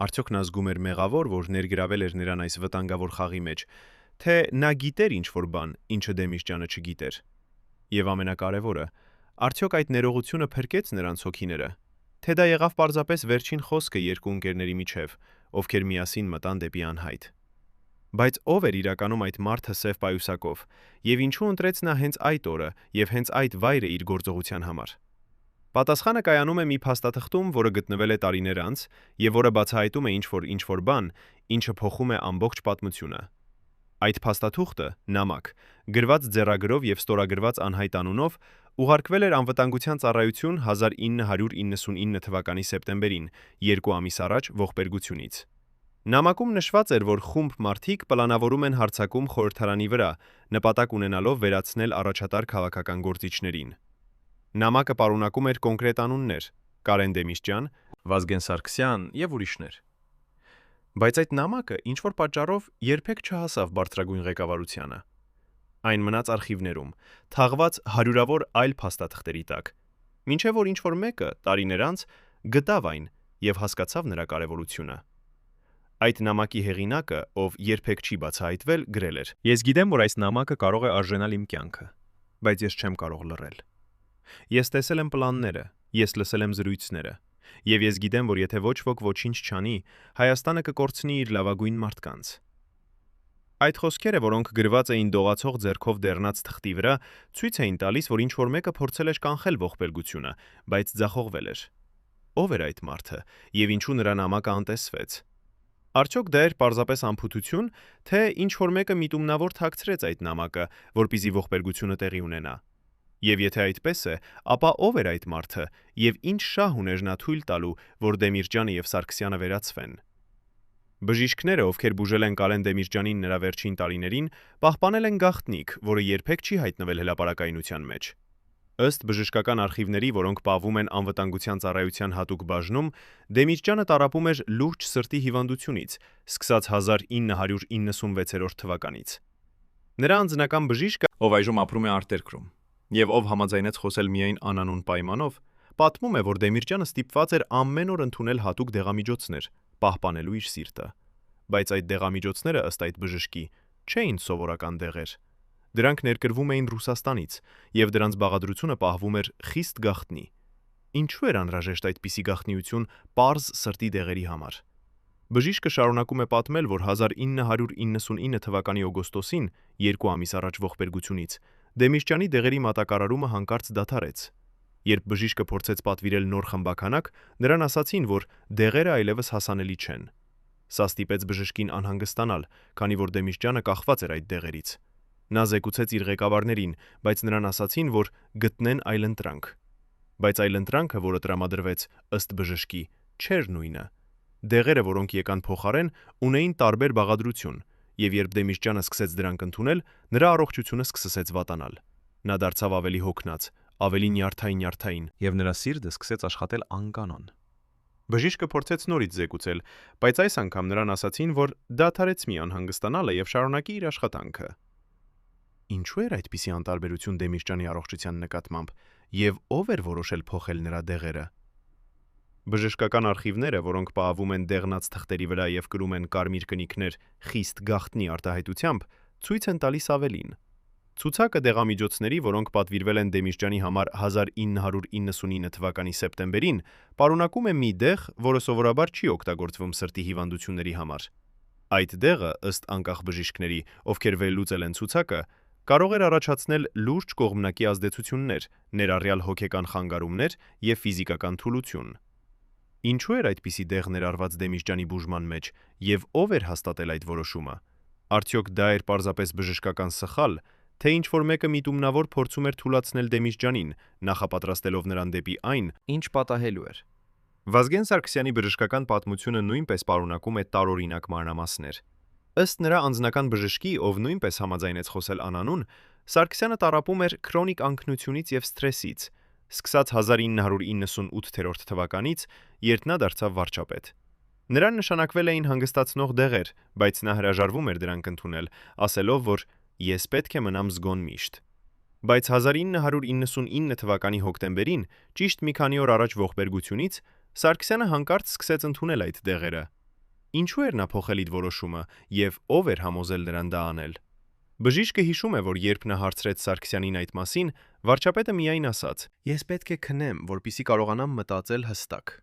Speaker 1: Արդյոք նա զգում էր մեղավոր, որ ներգրավել էր նրան այս վտանգավոր խաղի մեջ, թե նա գիտեր ինչ-որ բան, ինչը Դեմիրճյանը չգիտեր։ Եվ ամենակարևորը, արդյոք այդ ներողությունը փրկեց նրանց հոգիները, թե դա եղավ պարզապես վերջին խոսքը երկու ընկերների միջև, ովքեր միասին մտան դեպի անհայտ։ Բայց ով էր իրականում այդ մարդը սև պայուսակով, եւ ինչու ընտրեց նա հենց այդ օրը եւ հենց այդ վայրը իր գործողության համար։ Պատասխանը կայանում է մի փաստաթղթում, որը գտնվել է տարիներ անց եւ որը բացահայտում է ինչ-որ բան, ինչը փոխում է ամբողջ պատմությունը։ Այդ փաստաթուղթը՝ նամակ, գրված ձեռագրով եւ ստորագրված անհայտ անունով, ուղարկվել էր անվտանգության ծառայություն 1999 թվականի սեպտեմբերին, 2 ամիս առաջ ողբերգությունից։ Նամակում նշված էր, որ խումբ մարդիկ պլանավորում են հարձակում խորհրդարանի վրա, նպատակ ունենալով վերացնել առաջատար քաղաքական գործիչներին։ Նամակը պարունակում էր կոնկրետ անուններ՝ Կարեն Դեմիրճյան,
Speaker 2: Վազգեն Սարգսյան եւ ուրիշներ։
Speaker 1: Բայց այդ նամակը ինչ-որ պատճառով երբեք չհասավ բարձրագույն ղեկավարությանը։ Այն մնաց արխիվներում, թաղված հարյուրավոր այլ փաստաթղթերի տակ, մինչև որ ինչ-որ մեկը տարիներ անց գտավ այն եւ հասկացավ նրա կարեւորությունը։ Այդ նամակի հեղինակը, ով երբեք չի բացահայտվել, գրել էր.
Speaker 2: Ես գիտեմ, որ այս նամակը կարող է արժանալ իմ կյանքը,
Speaker 1: բայց ես չեմ կարող լռել։ Ես տեսել եմ պլանները, ես լսել եմ զրույցները, եւ ես գիտեմ, որ եթե ոչ ոք ոչինչ չանի, Հայաստանը կկորցնի իր լավագույն մարդկանց։ Այդ խոսքերը, որոնք գրված էին դողացող ձեռքով դեռնած թղթի վրա, ցույց էին տալիս, որ ինչ-որ մեկը փորձել էր կանխել ողբերգությունը, բայց ձախողվել էր։ Ով էր այդ մարդը, եւ ինչու նրա նամակը անտեսվեց։ Արդյոք դա էր պարզապես անփութություն, թե ինչ-որ մեկը միտումնավոր թաքցրեց այդ նամակը, որպեսզի ողբերգությունը տեղի ունենա։ Եվ եթե այդպես է, ապա ով էր այդ մարդը, եւ ինչ շահ ուներ նա թույլ տալու, որ Դեմիրճյանը եւ Սարգսյանը վերացվեն։ Բժիշկները, ովքեր բուժել են Կարեն Դեմիրճյանին նրա վերջին տարիներին, պահպանել են գաղտնիք, որը երբեք չի հայտնվել հրապարակայնության մեջ։ Ըստ բժշկական արխիվների, որոնք պահվում են անվտանգության ծառայության հատուկ բաժնում, Դեմիրճյանը տառապում էր լուրջ սրտի հիվանդությունից, սկսած 1996 թվականից։ Նրա անձնական բժիշկը,
Speaker 2: ով այժմ ապրում է արտերկրում, եւ ով համաձայնեց խոսել միայն անանուն պայմանով,
Speaker 1: պատմում է, որ Դեմիրճյանը ստիպված էր ամեն օր ընդունել հատուկ դեղամիջոցներ, պահպանելու իր սիրտը։ Բայց այդ դեղամիջոցները, ըստ այդ բժշկի, չէին սովորական դեղեր։ Դրանք ներկրվում էին Ռուսաստանից, եւ դրանց բաղադրությունը պահվում էր խիստ գաղտնի։ Ինչու էր անհրաժեշտ այդպիսի գաղտնիություն պարզ սրտի դեղերի համար։ Բժիշկը շարունակում է պատմել, որ 1999 թվականի օգոստոսին, 2 ամիս առաջ ողբերգությունից, Դեմիրճյանի դեղերի մատակարարումը հանկարծ դադարեց։ Երբ բժիշկը փորձեց պատվիրել նոր խմբականակ, նրան ասացին, որ դեղերը այլևս հասանելի չեն։ Սա ստիպեց բժշկին անհանգստանալ, քանի որ Դեմիրճյանը կախված էր այդ դեղերից։ Նա զեկուցեց իր ղեկավարներին, բայց նրան ասացին, որ գտնեն այլընտրանք։ Բայց այլընտրանքը, որը տրամադրվեց, ըստ բժշկի, չէր նույնը։ Դեղերը, որոնք եկան փոխարեն, ունեին տարբեր բաղադրություն, եւ երբ Դեմիրճյանը սկսեց դրանք ընդունել, նրա առողջությունը սկսեց վատանալ։ Նա դարձավ ավելի հոգնած, ավելի նյարդային,
Speaker 2: եւ նրա սիրտը սկսեց աշխատել անկանոն։
Speaker 1: Բժիշկը փորձեց նորից զեկուցել, բայց այս անգամ նրան ասացին, որ դադարեցնի անհանգստանալը եւ շարունակի իր աշխատանքը։ Ինչու էր այդպիսի անտարբերություն Դեմիրճյանի առողջության նկատմամբ, եւ ով էր որոշել փոխել նրա դեղերը։ Բժշկական արխիվները, որոնք պահվում են դեղնած թղթերի վրա եւ կրում են կարմիր կնիքներ խիստ գաղտնի արտահայտությամբ, ցույց են տալիս ավելին։ Ցուցակը դեղամիջոցների, որոնք պատվիրվել են Դեմիրճյանի համար 1999 թվականի սեպտեմբերին, պարունակում է մի դեղ, որը սովորաբար չի օգտագործվում սրտի հիվանդությունների համար։ Այդ դեղը, ըստ անկախ բժիշկների, ովքեր վերլուծել են ցուցակը, կարող էր առաջացնել լուրջ կողմնակի ազդեցություններ, ներառյալ հոգեկան խանգարումներ եւ ֆիզիկական թուլություն։ Ինչու էր այդպիսի դեղ ներառված Դեմիրճյանի բուժման մեջ եւ ով էր հաստատել այդ որոշումը։ Արդյոք դա էր պարզապես բժշկական սխալ, թե ինչ-որ մեկը միտումնավոր փորձում էր թուլացնել Դեմիրճյանին, նախապատրաստելով նրան դեպի այն,
Speaker 2: ինչ պատահելու էր։
Speaker 1: Վազգեն Սարգսյանի բժշկական պատմությունը նույնպես պարունակում է տարօրինակ մանրամասներ։ Ըստ նրա անձնական բժշկի, ով նույնպես համաձայնեց խոսել անանուն, Սարգսյանը տառապում էր քրոնիկ անկնությունից եւ սթրեսից, սկսած 1998 թվականից, երբ նա դարձավ վարչապետ։ Նրան նշանակվել էին հանգստացնող դեղեր, բայց նա հրաժարվում էր դրանք ընդունել, ասելով, որ ես պետք է մնամ զգոն միշտ։ Բայց 1999 թվականի հոկտեմբերին, ճիշտ մի քանի օր առաջ ողբերգությունից, Սարգսյանը հանկարծ սկսեց ընդունել այդ դեղերը։ Ինչու էր նա փոխել իր որոշումը եւ ով էր համոզել նրան դա անել։ Բժիշկը հիշում է, որ երբ նա հարցրեց Սարգսյանին այդ մասին, վարչապետը միայն ասաց. «Ես պետք է քնեմ, որպեսզի կարողանամ մտածել հստակ»։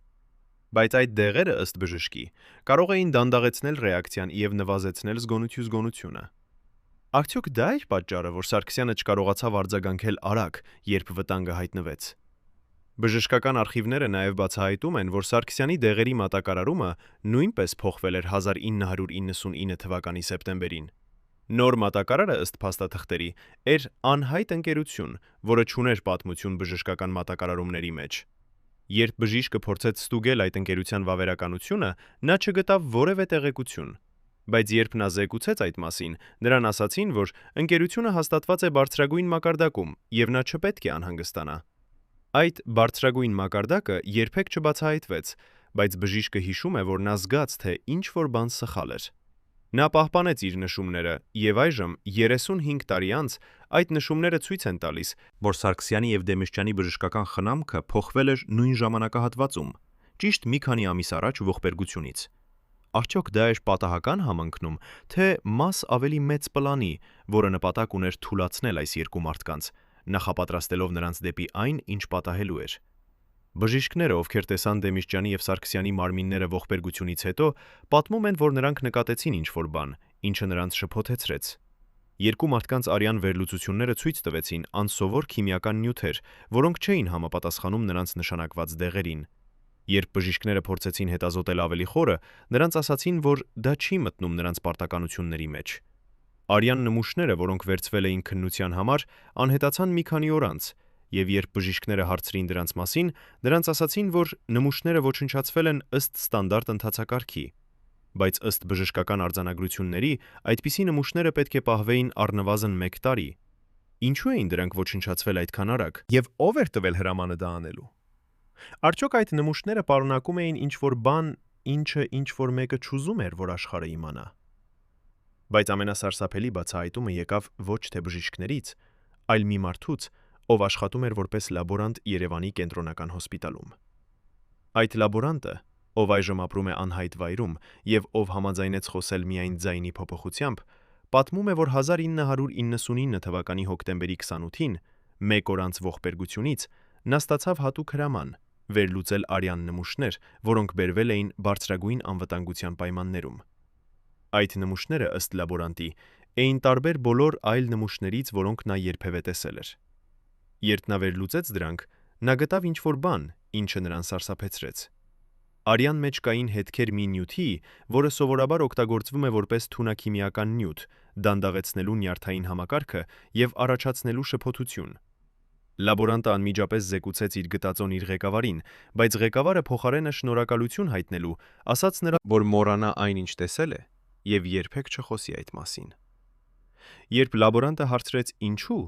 Speaker 1: Բայց այդ դեղերը, ըստ բժշկի, կարող էին դանդաղեցնել ռեակցիան եւ նվազեցնել զգոնությունը։ Արդյոք դա էր պատճառը, որ Սարգսյանը չկարողացավ արձագանքել արագ, երբ վտանգը հայտնվեց։ Բժշկական արխիվները նաև բացահայտում են, որ Սարգսյանի դեղերի մատակարարումը նույնպես փոխվել էր 1999 թվականի սեպտեմբերին։ Նոր մատակարարը ըստ փաստաթղթերի էր անհայտ ընկերություն, որը չուներ պատմություն բժշկական մատակարարումների մեջ։ Երբ բժիշկը փորձեց ստուգել այդ ընկերության վավերականությունը, նա չգտավ որևէ տեղեկություն։ Բայց երբ նա զեկուցեց այդ մասին, նրան ասացին, որ ընկերությունը հաստատված է բարձրագույն մակարդակում եւ նա չպետք է անհանգստանա։ Այդ բարձրագույն մակարդակը երբեք չբացահայտվեց, բայց բժիշկը հիշում է, որ նա զգաց, թե ինչ-որ բան սխալ էր։ Նա պահպանեց իր նշումները եւ այժմ 35 տարի անց այդ նշումները ցույց են տալիս, որ Սարգսյանի եւ Դեմիրճյանի բժշկական խնամքը փոխվել էր նույն ժամանակահատվածում, ճիշտ մի քանի ամիս առաջ ողբերգությունից։ Արդյոք դա էր պատահական համընկնում, թե մաս ավելի մեծ պլանի, որը նպատակ ուներ թուլացնել այս երկու մարդկանց, նախապատրաստելով նրանց դեպի այն, ինչ պատահելու էր։ Բժիշկները, ովքեր տեսան Դեմիրճյանի եւ Սարգսյանի մարմինները ողբերգությունից հետո, պատմում են, որ նրանք նկատեցին ինչ-որ բան, ինչը նրանց շփոթեցրեց։ Երկու մարդկանց արյան վերլուծությունները ցույց տվեցին անսովոր քիմիական նյութեր, որոնք չէին համապատասխանում նրանց նշանակված դեղերին։ Երբ բժիշկները փորձեցին հետազոտել ավելի խորը, նրանց ասացին, որ դա չի մտնում նրանց պարտականությունների մեջ։ Արյան նմուշները, որոնք վերցվել էին քննության համար, անհետացան մի քանի օր անց, եւ երբ բժիշկները հարցրին դրանց մասին, նրանց ասացին, որ նմուշները ոչնչացվել են ըստ ստանդարտ ընթացակարգի։ Բայց ըստ բժշկական արձանագրությունների, այդպիսի նմուշները պետք է պահվեին առնվազն 1 տարի։ Ինչու էին դրանք ոչնչացվել այդքան արագ, եւ ով էր տվել հրամանը դա անելու։ Արդյոք այդ նմուշները պարունակում էին ինչ-որ բան, ինչը ինչ-որ մեկը չուզում էր, որ աշխարհը իմանա։ Բայց ամենասարսափելի բացահայտումը եկավ ոչ թե բժիշկներից, այլ մի մարդուց, ով աշխատում էր որպես լաբորանտ Երևանի կենտրոնական հոսպիտալում։ Այդ լաբորանտը, ով այժմ ապրում է անհայտ վայրում եւ ով համաձայնեց խոսել միայն ձայնի փոփոխությամբ, պատմում է, որ 1999 թվականի հոկտեմբերի 28-ին, 1 օր անց ողբերգությունից, նա ստացավ հատուկ հրաման վերլուծել արյան նմուշներ, որոնք բերվել էին բարձրագույն անվտանգության պայմաններում։ Այդ նմուշները, ըստ լաբորանտի, էին տարբեր բոլոր այլ նմուշներից, որոնք նա երբևէ տեսել էր։ Երբ նա վերլուծեց դրանք, նա գտավ ինչ-որ բան, ինչը նրան սարսափեցրեց։ Արյան մեջ կային հետքեր մի նյութի, որը սովորաբար օգտագործվում է որպես թունաքիմիական նյութ, դանդաղեցնելու նյարդային համակարգը եւ առաջացնելու շփոթություն։ Լաբորանտը անմիջապես զեկուցեց իր գտածոն իր ղեկավարին, բայց ղեկավարը փոխարենը շնորհակալություն հայտնելու, ասաց նրան, որ մոռանա այն, ինչ տեսել է, եւ երբեք չխոսի այդ մասին։ Երբ լաբորանտը հարցրեց ինչու,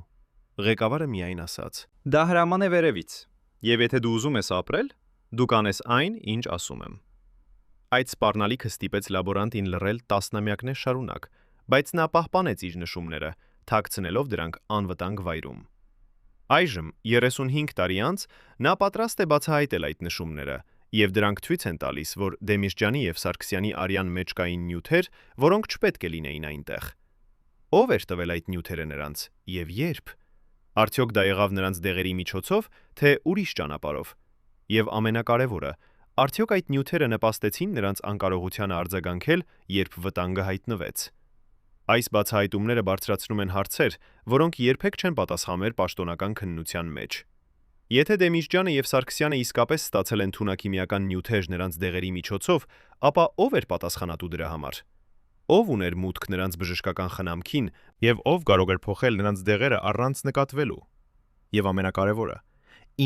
Speaker 1: ղեկավարը միայն ասաց.
Speaker 2: Դա հրաման է վերևից, եւ եթե դու ուզում ես ապրել, դու կանես այն, ինչ ասում եմ։
Speaker 1: Այդ սպառնալիքը ստիպեց լաբորանտին լռել տասնամյակներ շարունակ, բայց նա պահպանեց իր նշումները, թաքցնելով դրանք անվտանգ վայրում։ Այժմ 35 տարի անց նա պատրաստ է բացահայտել այդ նշումները, եւ դրանք ցույց են տալիս, որ Դեմիրճյանի եւ Սարգսյանի արյան մեջ կային նյութեր, որոնք չպետք է լինեին այնտեղ։ Ով էր տվել այդ նյութերը նրանց եւ երբ։ Արդյոք դա եղավ նրանց դեղերի միջոցով, թե ուրիշ ճանապարհով։ Եվ ամենակարևորը, արդյոք այդ նյութերը նպաստեցին նրանց անկարողությանը արձագանքել, երբ վտանգը հայտնվեց։ Այս բացահայտումները բարձրացնում են հարցեր, որոնք երբեք չեն պատասխանվել պաշտոնական քննության մեջ։ Եթե Դեմիրճյանը եւ Սարգսյանը իսկապես ստացել են թունաքիմիական նյութեր նրանց դեղերի միջոցով, ապա ով էր պատասխանատու դրա համար։ Ով ուներ մուտք նրանց բժշկական խնամքին եւ ով կարող էր փոխել նրանց դեղերը առանց նկատվելու։ Եվ ամենակարևորը,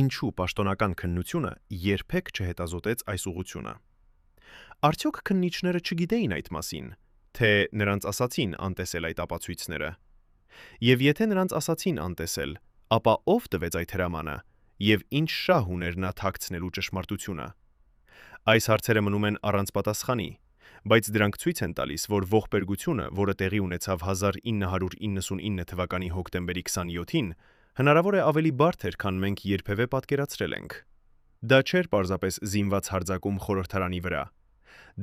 Speaker 1: ինչու պաշտոնական քննությունը երբեք չհետազոտեց այս ուղղությունը։ Արդյոք քննիչները չգիտեին այդ մասին, թե նրանց ասացին անտեսել այդ ապացույցները։ Եվ եթե նրանց ասացին անտեսել, ապա ով տվեց այդ հրամանը եւ ինչ շահ ուներ նա թաքցնելու ճշմարտությունը։ Այս հարցերը մնում են առանց պատասխանի, բայց դրանք ցույց են տալիս, որ ողբերգությունը, որը տեղի ունեցավ 1999 թվականի հոկտեմբերի 27-ին, հնարավոր է ավելի բարդ էր, քան մենք երբևէ պատկերացրել ենք։ Դա չէր պարզապես զինված հարձակում խորհրդարանի վրա։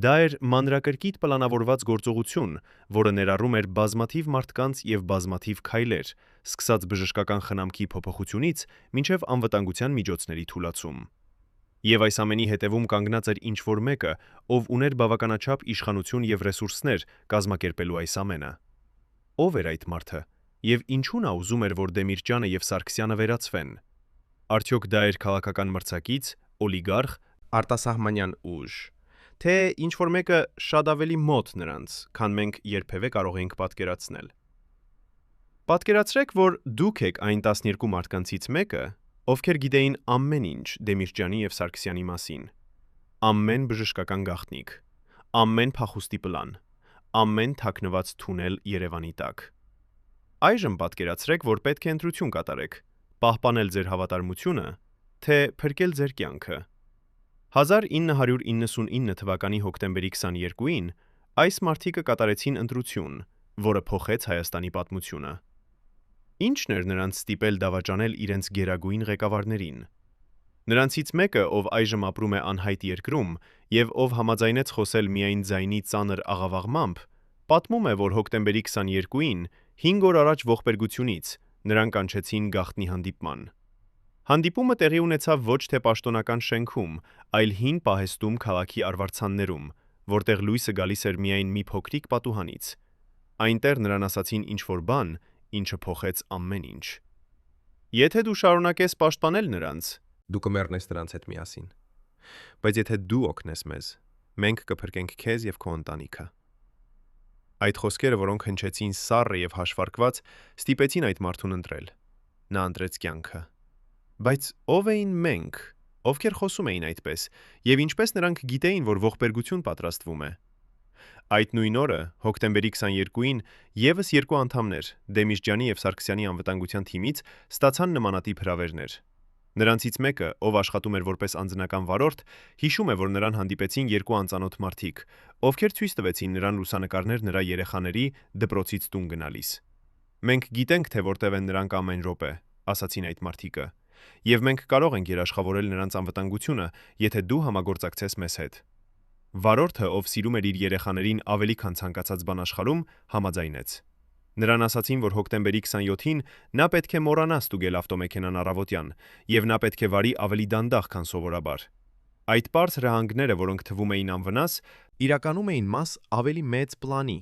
Speaker 1: Դա էր մանրակրկիտ պլանավորված գործողություն, որը ներառում էր բազմաթիվ մարդկանց եւ բազմաթիվ քայլեր, սկսած բժշկական խնամքի փոփոխությունից մինչեւ անվտանգության միջոցների թուլացում։ Եվ այս ամենի հետևում կանգնած էր ինչ-որ մեկը, ով ուներ բավականաչափ իշխանություն եւ ռեսուրսներ կազմակերպելու այս ամենը։ Ով էր այդ մարդը եւ ինչու նա ուզում էր, որ Դեմիրճյանը եւ Սարգսյանը վերացվեն։ Արդյոք դա էր քաղաքական մրցակից, օլիգարխ, արտասահմանյան ուժ, թե ինչ-որ մեկը շատ ավելի մոտ նրանց, քան մենք երբևէ կարող ենք պատկերացնել։ Պատկերացրեք, որ դուք եք այն 12 մարդկանցից մեկը, ովքեր գիտեին ամեն ինչ Դեմիրճյանի եւ Սարգսյանի մասին։ Ամեն բժշկական գաղտնիք, ամեն փախուստի պլան, ամեն թաքնված թունել Երևանի տակ։ Այժմ պատկերացրեք, որ պետք է ընտրություն կատարեք, պահպանել ձեր հավատարմությունը, թե փրկել ձեր կյանքը։ 1999 թվականի հոկտեմբերի 22-ին այս մարդիկը կատարեցին ընտրություն, որը փոխեց Հայաստանի պատմությունը։ Ինչն էր նրանց ստիպել դավաճանել իրենց գերագույն ղեկավարներին։ Նրանցից մեկը, ով այժմ ապրում է անհայտ երկրում եւ ով համաձայնեց խոսել միայն ձայնի ծանր աղավաղմամբ, պատմում է, որ հոկտեմբերի 22-ին 5 օր առաջ ողբերգությունից նրան կանչեցին գաղտնի հանդիպման։ Հանդիպումը տեղի ունեցավ ոչ թե պաշտոնական շենքում, այլ հին պահեստում քաղաքի արվարձաններում, որտեղ լույսը գալիս էր միայն մի փոքրիկ պատուհանից։ Այնտեղ նրան ասացին ինչ-որ բան, ինչը փոխեց ամեն ինչ։ Եթե դու շարունակես պաշտպանել նրանց,
Speaker 3: դու կմեռնես նրանց հետ միասին։ Բայց եթե դու օգնես մեզ, մենք կփրկենք քեզ եւ քո ընտանիքը։ Այդ խոսքերը, որոնք հնչեցին սառը եւ հաշվարկված, ստիպեցին այդ մարդուն ընտրել։ Նա ընտրեց կյանքը։ Բայց ով էին մենք, ովքեր խոսում էին այդպես, եւ ինչպես նրանք գիտեին, որ ողբերգություն պատրաստվում է։ Այդ նույն օրը, հոկտեմբերի 22-ին, եւս երկու անդամներ Դեմիրճյանի եւ Սարգսյանի անվտանգության թիմից ստացան նմանատիպ հրավերներ։ Նրանցից մեկը, ով աշխատում էր որպես անձնական վարորդ, հիշում է, որ նրան հանդիպեցին երկու անծանոթ մարդիկ, ովքեր ցույց տվեցին նրան լուսանկարներ նրա երեխաների դպրոցից տուն գնալիս։ Մենք գիտենք, թե որտեղ են նրանք ամեն րոպե, ասացին այդ մարդիկը, եւ մենք կարող ենք երաշխավորել նրանց անվտանգությունը, եթե դու համագործակցես մեզ հետ։ Վարորդը, ով սիրում էր իր երեխաներին ավելի քան ցանկացած բան աշխարհում, համաձայնեց։ Նրան ասացին, որ հոկտեմբերի 27-ին նա պետք է մոռանա ստուգել ավտոմեքենան առավոտյան, եւ նա պետք է վարի ավելի դանդաղ, քան սովորաբար։ Այդ պարզ հրահանգները, որոնք թվում էին անվնաս, իրականում էին մաս ավելի մեծ պլանի,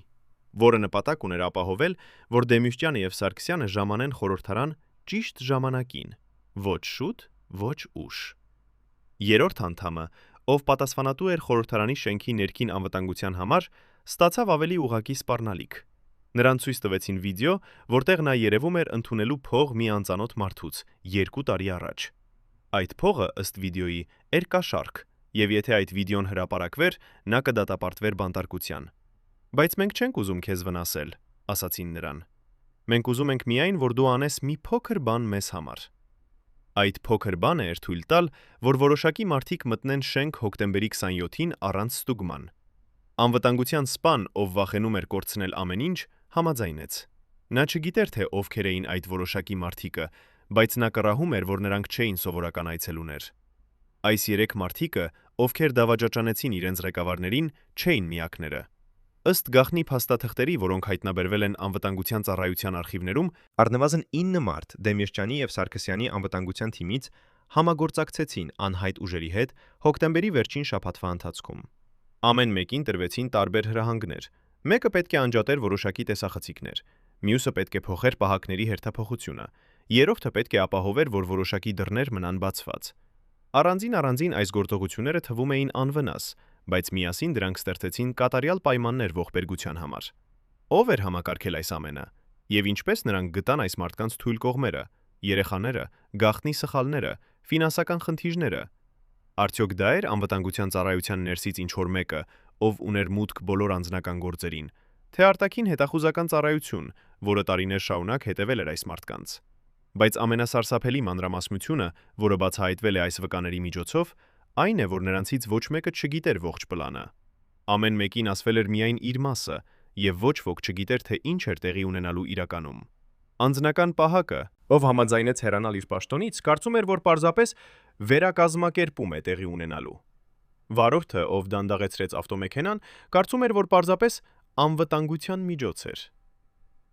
Speaker 3: որը նպատակ ուներ ապահովել, որ Դեմիրճյանը եւ Սարգսյանը ժամանեն խորհրդարան ճիշտ ժամանակին, ոչ շուտ, ոչ ուշ։ Երրորդ անդամը, ով պատասխանատու էր խորհրդարանի շենքի ներքին անվտանգության համար, ստացավ ավելի ուղղակի սպառնալիք։ Նրան ցույց տվեցին վիդեո, որտեղ նա երևում էր ընդունելու փող մի անծանոթ մարդուց 2 տարի առաջ։ Այդ փողը, ըստ վիդեոյի, էր կաշառք, եւ եթե այդ վիդեոն հրապարակվեր, նա կդատապարտվեր բանտարկության։ Բայց մենք չենք ուզում քեզ վնասել, ասացին նրան։ Մենք ուզում ենք միայն, որ դու անես մի փոքր բան մեզ համար։ Այդ փոքր բանը էր թույլ տալ, որ որոշակի մարդիկ մտնեն շենք հոկտեմբերի 27-ին առանց ստուգման։ Անվտանգության սպան, ով վախենում էր կորցնել ամեն ինչ, համաձայնեց։ Նա չգիտեր, թե ովքեր էին այդ որոշակի մարդիկը, բայց նա կռահում էր, որ նրանք չէին սովորական այցելուներ։ Այս 3 մարդիկը, ովքեր դավաճաճանեցին իրենց ղեկավարներին, չէին միակները։ Ըստ գաղտնի փաստաթղթերի, որոնք հայտնաբերվել են անվտանգության ծառայության արխիվներում, առնվազն 9 մարդ Դեմիրճյանի եւ Սարգսյանի անվտանգության թիմից համագործակցեցին անհայտ ուժերի հետ հոկտեմբերի վերջին շաբաթվա ընթացքում։ Ամեն մեկին տրվեցին տարբեր հրահանգներ։ Մեկը պետք է անջատեր որոշակի տեսախցիկներ, մյուսը պետք է փոխեր պահակների հերթափոխությունը, երրորդը պետք է ապահովեր, որ որոշակի դռներ մնան բացված։ Առանձին այս գործողությունները թվում էին անվնաս, բայց միասին դրանք ստեղծեցին կատարյալ պայմաններ ողբերգության համար։ Ո՞վ էր համակարգել այս ամենը, եւ ինչպես նրանք գտան այս մարդկանց թույլ կողմերը, երեխաները, գաղտնի սխալները, ֆինանսական խնդիրները։ Արդյոք դա էր անվտանգության ծառայության ներսից ինչ-որ մեկը, ով ուներ մուտք բոլոր անձնական գործերին, թե արտաքին հետախուզական ծառայություն, որը տարիներ շարունակ հետևել էր այս մարդկանց։ Բայց ամենասարսափելի մանրամասնությունը, որը բացահայտվել է այս վկաների միջոցով, այն է, որ նրանցից ոչ մեկը չգիտեր ողջ պլանը։ Ամեն մեկին ասվել էր միայն իր մասը, եւ ոչ ոք չգիտեր, թե ինչ էր տեղի ունենալու իրականում։ Անձնական պահակը, ով համաձայնեց հեռանալ իր պաշտոնից, կարծում էր, որ պարզապես վերակազմակերպում է տեղի ունենալու։ Վարորդը, ով դանդաղեցրեց ավտոմեքենան, կարծում էր, որ պարզապես անվտանգության միջոց էր։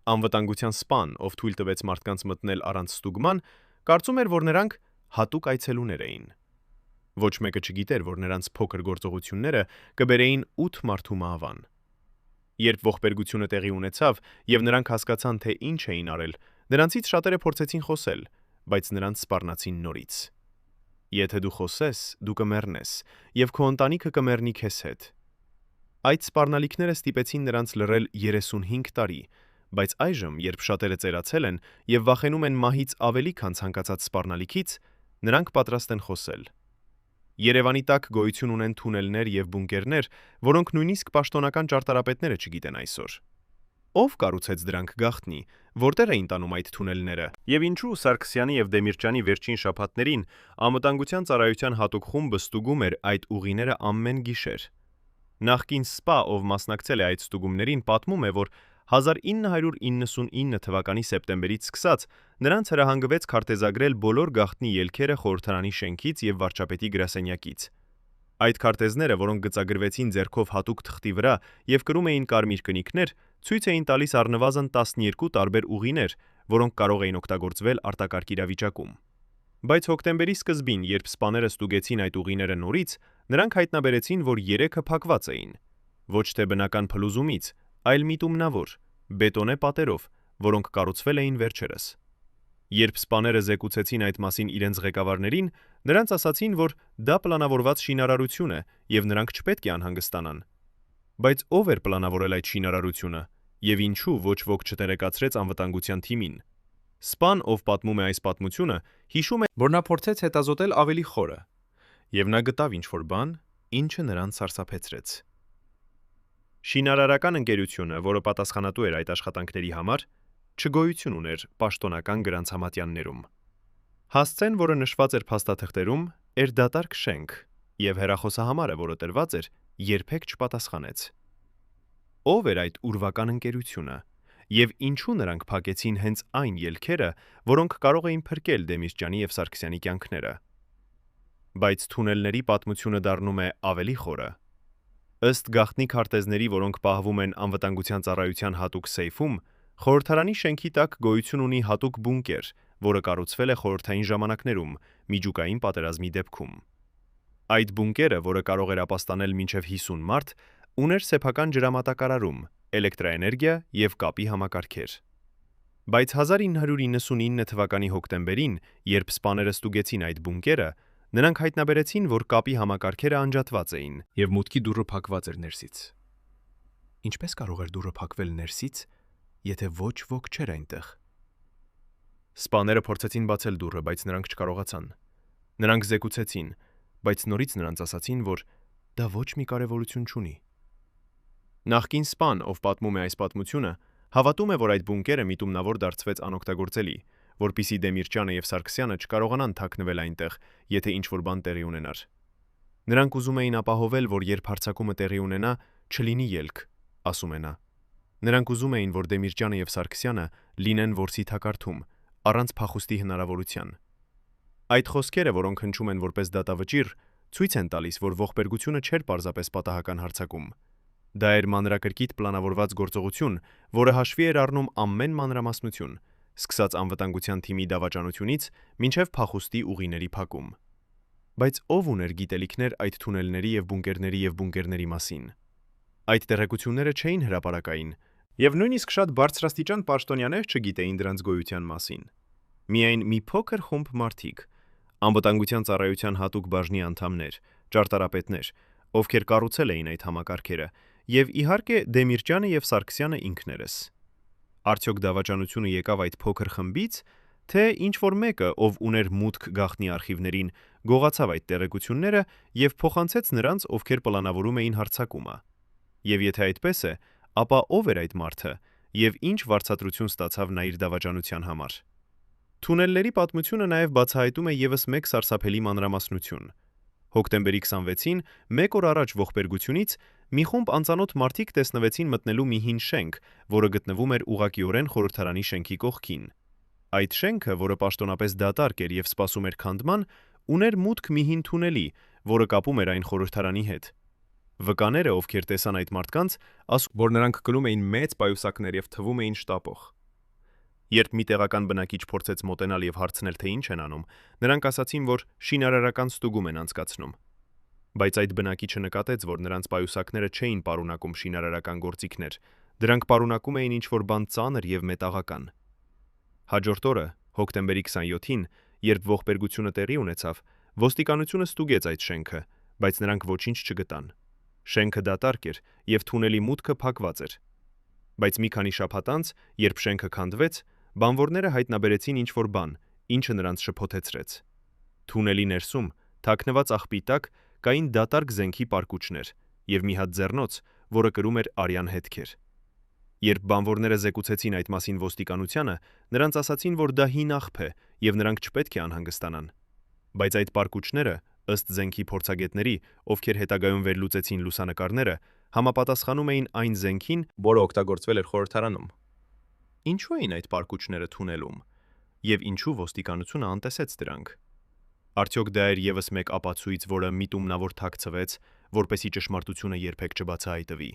Speaker 3: Անվտանգության սպան, ով թույլ տվեց մարդկանց մտնել առանց ստուգման, կարծում էր, որ նրանք հատուկ այցելուներ էին։ Ոչ մեկը չգիտեր, որ նրանց փոքր գործողությունները կբերեին 8 մարդու մահվան։ Երբ ողբերգությունը տեղի ունեցավ եւ նրանք հասկացան, թե ինչ էին արել, նրանցից շատերը փորձեցին խոսել, բայց նրանց սպառնացին նորից։ Եթե դու խոսես, դու կմեռնես, եւ քո ընտանիքը կմեռնի քեզ հետ։ Այդ սպառնալիքները ստիպեցին նրանց լռել 35 տարի,
Speaker 1: բայց այժմ, երբ շատերը ծերացել են եւ վախենում են մահից ավելի քան ցանկացած սպառնալիքից, նրանք պատրաստ են խոսել։ Երևանի տակ գոյություն ունեն թունելներ եւ բունկերներ, որոնք նույնիսկ պաշտոնական ճարտարապետները չգիտեն այսօր։ Ով կառուցեց դրանք գաղտնի, որտեղ էին տանում այդ թունելները, եւ ինչու Սարգսյանի եւ Դեմիրճյանի վերջին շաբաթներին անվտանգության ծառայության հատուկ խումբը ստուգում էր այդ ուղիները ամեն գիշեր։ Նախկին սպա, ով մասնակցել է այդ ստուգումներին, պատմում է, որ 1999 թվականի սեպտեմբերից սկսած նրանց հրահանգվեց քարտեզագրել բոլոր գաղտնի ելքերը խորհրդարանի շենքից եւ վարչապետի գրասենյակից։ Այդ քարտեզները, որոնք գծագրվեցին ձեռքով հատուկ թղթի վրա եւ կրում էին կարմիր կնիքներ, ցույց էին տալիս առնվազն 12 տարբեր ուղիներ, որոնք կարող էին օգտագործվել արտակարգ իրավիճակում։ Բայց հոկտեմբերի սկզբին, երբ սպաները ստուգեցին այդ ուղիները նորից, նրանք հայտնաբերեցին, որ 3-ը փակված էին։ Ոչ թե բնական փլուզումից, այլ միտումնավոր, բետոնե պատերով, որոնք կառուցվել էին վերջերս։ Երբ սպաները զեկուցեցին այդ մասին իրենց ղեկավարներին, նրանց ասացին, որ դա պլանավորված շինարարություն է եւ նրանք չպետք է անհանգստանան։ Բայց ով էր պլանավորել այդ շինարարությունը եւ ինչու ոչ ոք չտերեկացրեց անվտանգության թիմին։ Սպան, ով պատմում է այս պատմությունը, հիշում է, որ նա փորձեց հետազոտել ավելի խորը եւ նա գտավ ինչ-որ բան, ինչը նրան սարսափեցրեց։ Շինարարական ընկերությունը, որը պատասխանատու էր այդ աշխատանքների համար, չգոյություն ուներ պաշտոնական գրանցամատյաններում։ Հասցեն, որը նշված էր փաստաթղթերում, էր դատարկ շենք, եւ հեռախոսահամարը, որը տրված էր, երբեք չպատասխանեց։ Ով էր այդ ուրվական ընկերությունը, եւ ինչու նրանք փակեցին հենց այն ելքերը, որոնք կարող էին փրկել Դեմիրճյանի եւ Սարգսյանի կյանքները։ Բայց թունելների պատմությունը դառնում է ավելի խորը։ Ըստ գաղտնի քարտեզների, որոնք պահվում են անվտանգության ծառայության հատուկ սեյֆում, խորհրդարանի շենքի տակ գոյություն ունի հատուկ բունկեր, որը կառուցվել է խորհրդային ժամանակներում, միջուկային պատերազմի դեպքում։ Այդ բունկերը, որը կարող էր ապաստանել մինչև 50 մարդ, ուներ սեփական ջրամատակարարում, էլեկտրաէներգիա եւ կապի համակարգեր։ Բայց 1999 թվականի հոկտեմբերին, երբ սպաները ստուգեցին այդ բունկերը, նրանք հայտնաբերեցին, որ կապի համակարգերը անջատված էին եւ մուտքի դուռը փակված էր ներսից։ Ինչպես կարող էր դուռը փակվել ներսից, եթե ոչ ոք չէր այնտեղ։ Սպաները փորձեցին բացել դուռը, բայց նրանք չկարողացան։ Նրանք զեկուցեցին, բայց նորից նրանց ասացին, որ դա ոչ մի կարևորություն չունի։ Նախկին սպան, ով պատմում է այս պատմությունը, հավատում է, որ այդ բունկերը միտումնավոր դարձվեց անօգտագործելի, որպիսի Դեմիրճյանը եւ Սարգսյանը չկարողանան թաքնվել այնտեղ, եթե ինչ-որ բան տեղի ունենար։ Նրանք ուզում էին ապահովել, որ երբ հարձակումը տեղի ունենա, չլինի ելք, ասում է նա։ Նրանք ուզում էին, որ Դեմիրճյանը եւ Սարգսյանը լինեն որսի թակարդում, առանց փախուստի հնարավորության։ Այդ խոսքերը, որոնք հնչում են որպես դատավճիռ, ցույց են տալիս, որ ողբերգությունը չէր պարզապես պատահական հարձակում։ Դա էր մանրակրկիտ պլանավորված գործողություն, որը հաշվի էր առնում ամեն մանրամասնություն, սկսած անվտանգության թիմի դավաճանությունից մինչև փախուստի ուղիների փակում։ Բայց ով ուներ գիտելիքներ այդ թունելների եւ բունկերների մասին։ Այդ տեղեկությունները չէին հրապարակային, եւ նույնիսկ շատ բարձրաստիճան պաշտոնյաներ չգիտեին դրանց գոյության մասին։ Միայն մի փոքր խումբ մարդիկ, անվտանգության ծառայության հատուկ բաժնի անդամներ, ճարտարապետներ, ովքեր կառուցել էին այդ համակարգերը, եւ իհարկե Դեմիրճյանը եւ Սարգսյանը ինքներս։ Արդյոք դավաճանությունը եկավ այդ փոքր խմբից, թե ինչ-որ մեկը, ով ուներ մուտք գաղտնի արխիվներին, գողացավ այդ տեղեկությունները եւ փոխանցեց նրանց, ովքեր պլանավորում էին հարձակումը։ Եվ եթե այդպես է, ապա ով էր այդ մարդը եւ ինչ վարձատրություն ստացավ նա իր դավաճանության համար։ Թունելների պատմությունը նաեւ բացահայտում է եւս մեկ սարսափելի մանրամասնություն։ Հոկտեմբերի 26-ին, մեկ օր առաջ ողբերգությունից, մի խումբ անծանոթ մարդիկ տեսնվեցին մտնելու մի հին շենք, որը գտնվում էր ուղղակիորեն խորհրդարանի շենքի կողքին։ Այդ շենքը, որը պաշտոնապես դատարկ էր եւ սպասում էր քանդման, ուներ մուտք մի հին թունելի, որը կապում էր այն խորհրդարանի հետ։ Վկաները, ովքեր տեսան այդ մարդկանց, ասում, որ նրանք կրում էին մեծ պայուսակներ եւ թվում էին շտապող։ Երբ մի տեղական բնակիչ փորձեց մոտենալ եւ հարցնել, թե ինչ են անում, նրանք ասացին, որ շինարարական ստուգում են անցկացնում։ Բայց այդ բնակիչը նկատեց, որ նրանց պայուսակները չէին պարունակում շինարարական գործիքներ, դրանք պարունակում էին ինչ-որ բան ծանր եւ մետաղական։ Հաջորդ օրը, հոկտեմբերի 27-ին, երբ ողբերգությունը տեղի ունեցավ, ոստիկանությունը ստուգեց այդ շենքը, բայց նրանք ոչինչ չգտան։ Շենքը դատարկ էր եւ թունելի մուտքը փակված էր։ Բայց մի քանի շաբաթ անց, երբ շենքը քանդվեց, բանվորները հայտնաբերեցին ինչ-որ բան, ինչը նրանց շփոթեցրեց։ Թունելի ներսում, թաքնված աղբի տակ, կային դատարկ զենքի պարկուճներ եւ մի հատ ձեռնոց, որը կրում էր արյան հետքեր։ Երբ բանվորները զեկուցեցին այդ մասին ոստիկանությանը, նրանց ասացին, որ դա հին աղբ է եւ նրանք չպետք է անհանգստանան։ Բայց այդ պարկուճները, ըստ զենքի փորձագետների, ովքեր հետագայում վերլուծեցին լուսանկարները, համապատասխանում էին այն զենքին,
Speaker 3: որը օգտագործվել էր խորհրդարանում։ Ինչու էին այդ պարկուճները թունելում եւ ինչու ոստիկանությունը անտեսեց դրանք։ Արդյոք դա էր եւս մեկ ապացույց, որը միտումնավոր թաքցվեց, որպեսզի ճշմարտությունը երբեք չբացահայտվի։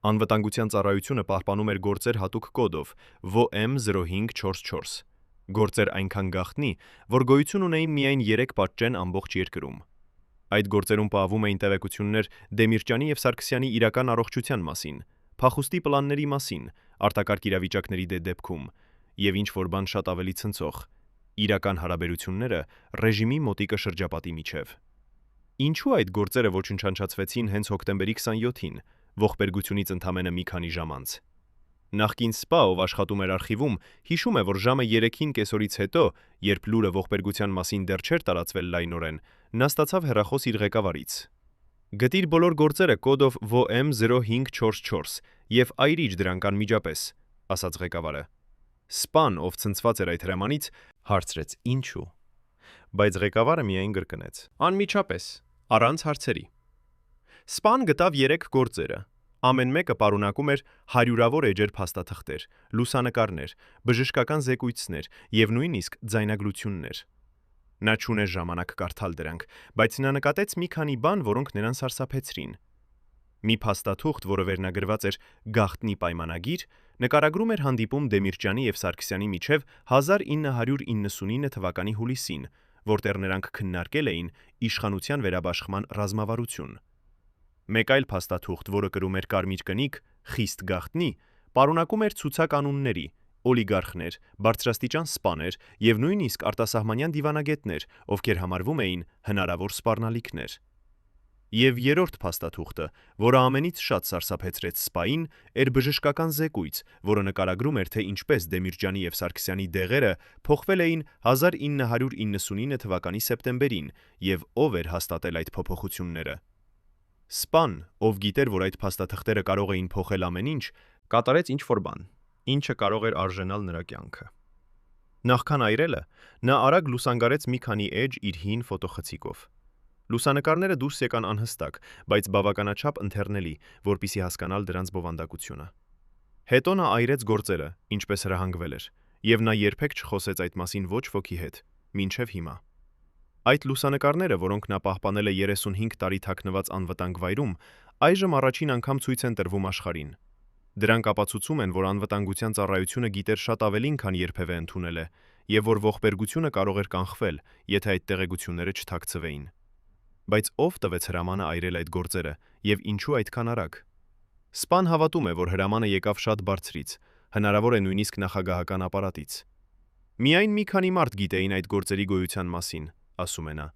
Speaker 3: Անվտանգության ծառայությունը պահպանում էր գործեր հատուկ կոդով VOM-0544։ Գործեր այնքան գաղտնի, որ գոյություն ունեին միայն 3 պատճեն ամբողջ երկրում։ Այդ գործերում պահվում էին տեղեկություններ Դեմիրճյանի եւ Սարգսյանի իրական առողջության մասին, փախուստի պլանների մասին, արտակարգ իրավիճակների դեպքում եւ ինչ որ բան շատ ավելի ցնցող՝ իրական հարաբերությունները ռեժիմի մոտիկը շրջապատի միջև։ Ինչու այդ գործերը ոչնչանցացվեցին հենց հոկտեմբերի 27-ին, ողբերգությունից ընդամենը մի քանի ժամ անց։ Նախկին սպա, ով աշխատում էր արխիվում, հիշում է, որ ժամը 3-ին կեսօրից հետո, երբ լուրը ողբերգության մասին դեռ չէր տարածվել լայնորեն, նա ստացավ հեռախոս իր ղեկավարից։ Գտիր բոլոր գործերը կոդով VOM-0544 եւ այրիչ դրանք անմիջապես, ասաց ղեկավարը։ Սպան, ով ցնցված էր այդ հրամանից, հարցրեց ինչու։ Բայց ղեկավարը միայն կրկնեց. անմիջապես, առանց հարցերի։ Սպան գտավ 3 գործերը։ Ամեն մեկը պարունակում էր հարյուրավոր էջեր փաստաթղթեր, լուսանկարներ, բժշկական զեկույցներ եւ նույնիսկ ձայնագրություններ։ Նա չուներ ժամանակ կարդալ դրանք, բայց նա նկատեց մի քանի բան, որոնք նրան սարսափեցրին։ Մի փաստաթուղթ, որը վերնագրված էր «Գաղտնի պայմանագիր», նկարագրում էր հանդիպում Դեմիրճյանի եւ Սարգսյանի միջև 1999 թվականի հուլիսին, որտեղ նրանք քննարկել էին իշխանության վերաբաշխման ռազմավարություն։ Մեկ այլ փաստաթուղթ, որը կրում էր կարմիր կնիկ, խիստ գաղտնի, պարունակում էր ցուցականունների, օլիգարխներ, բարձրաստիճան սպաներ եւ նույնիսկ արտասահմանյան դիվանագետներ, ովքեր համարվում էին հնարավոր սպառնալիքներ։ Եվ երրորդ փաստաթուղթը, որը ամենից շատ սարսափեցրեց սպային, էր բժշկական զեկույց, որը նկարագրում էր, թե ինչպես Դեմիրճյանի եւ Սարգսյանի դեղերը փոխվել էին 1999 թվականի սեպտեմբերին եւ ով էր հաստատել այդ փոփոխությունները։ Սպան, ով գիտեր, որ այդ փաստաթղթերը կարող էին փոխել ամեն ինչ, կատարեց ինչ-որ բան, ինչը կարող էր արժենալ նրա կյանքը։ Նախքան այրելը, նա արագ լուսանգարեց մի քանի էջ իր հին ֆոտոխցիկով։ Լուսանկարները դուրս եկան անհստակ, բայց բավականաչափ ընթեռնելի, որպեսզի հասկանալ դրանց բովանդակությունը։ Հետո նա այրեց գործերը, ինչպես հրահանգվել էր, եւ նա երբեք չխոսեց այդ մասին ոչ ոքի հետ, մինչև հիմա։ Այդ լուսանկարները, որոնք նա պահպանել է 35 տարի թաքնված անվտանգ վայրում, այժմ առաջին անգամ ցույց են տրվում աշխարհին։ Դրանք ապացուցում են, որ անվտանգության ծառայությունը գիտեր շատ ավելին, քան երբևէ ընդունել է, եւ որ ողբերգությունը կարող էր կանխվել, եթե այդ տեղեկությունները չթաքցվեին։ Բայց ով տվեց հրամանը այրել այդ գործերը եւ ինչու այդքան արագ։ Սպան հավատում է, որ հրամանը եկավ շատ բարձրից, հնարավոր է նույնիսկ նախագահական ապարատից։ Միայն մի քանի մարդ գիտեին այդ գործերի գոյության մասին, ասում է նա,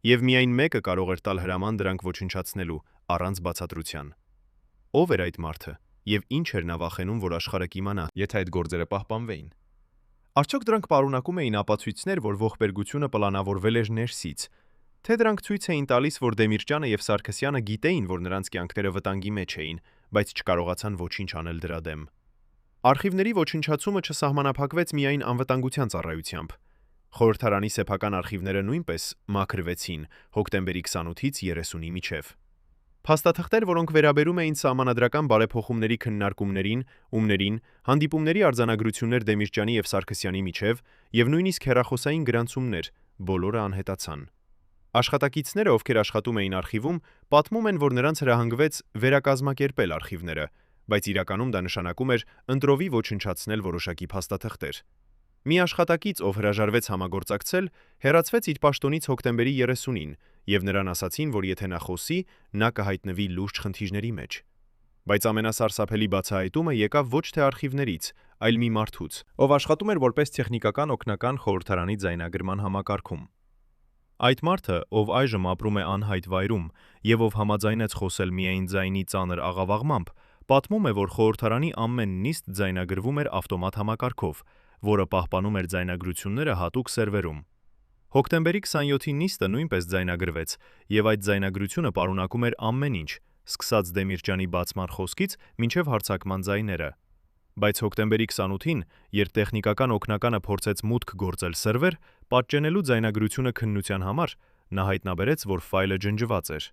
Speaker 3: եւ միայն մեկը կարող էր տալ հրաման դրանք ոչնչացնելու առանց բացատրության։ Ով էր այդ մարդը եւ ինչ էր նա վախենում, որ աշխարհը կիմանա, եթե այդ գործերը պահպանվեին։ Արդյոք դրանք պարունակում էին ապացույցներ, որ ողբերգությունը պլանավորվել էր ներսից, թե դրանք ցույց էին տալիս, որ Դեմիրճյանը եւ Սարգսյանը գիտեին, որ նրանց կյանքները վտանգի մեջ էին, բայց չկարողացան ոչինչ անել դրա դեմ։ Արխիվների ոչնչացումը չսահմանափակվեց միայն անվտանգության ծառայությամբ։ Խորհրդարանի սեփական արխիվները նույնպես մաքրվեցին հոկտեմբերի 28-ից 30-ի միջև։ Փաստաթղթեր, որոնք վերաբերում էին սահմանադրական բարեփոխումների քննարկումներին, ումներին, հանդիպումների արձանագրություններ Դեմիրճյանի եւ Սարգսյանի միջև եւ նույնիսկ հեռախոսային գրանցումներ, բոլորը անհետացան։ Աշխատակիցները, ովքեր աշխատում էին արխիվում, պատմում են, որ նրանց հրահանգվեց վերակազմակերպել արխիվները, բայց իրականում դա նշանակում էր ընտրովի ոչնչացնել որոշակի փաստաթղթեր։ Մի աշխատակից, ով հրաժարվեց համագործակցել, հեռացվեց իր պաշտոնից հոկտեմբերի 30-ին եւ նրան ասացին, որ եթե նա խոսի, նա կհայտնվի լուրջ խնդիրների մեջ։ Բայց ամենասարսափելի բացահայտումը եկավ ոչ թե արխիվներից, այլ մի մարդուց, ով աշխատում էր որպես տեխնիկական օգնական խորհրդարանի ձայնագրման համակարգում։ Այդ մարդը, ով այժմ ապրում է անհայտ վայրում եւ ով համաձայնեց խոսել միայն ձայնի ծանր աղավաղմամբ,
Speaker 1: պատմում է, որ խորհրդարանի ամեն նիստ ձայնագրվում էր ավտոմատ համակարգով, որը պահպանում էր ձայնագրությունները հատուկ սերվերում։ Հոկտեմբերի 27-ի նիստը նույնպես ձայնագրվեց, եւ այդ ձայնագրությունը պարունակում էր ամեն ինչ, սկսած Դեմիրճյանի բացման խոսքից մինչև հարձակման ձայները։ Բայց հոկտեմբերի 28-ին, երբ տեխնիկական օգնականը փորձեց մուտք գործել սերվեր, պատճենելու ձայնագրությունը քննության համար, նա հայտնաբերեց, որ ֆայլը ջնջված էր։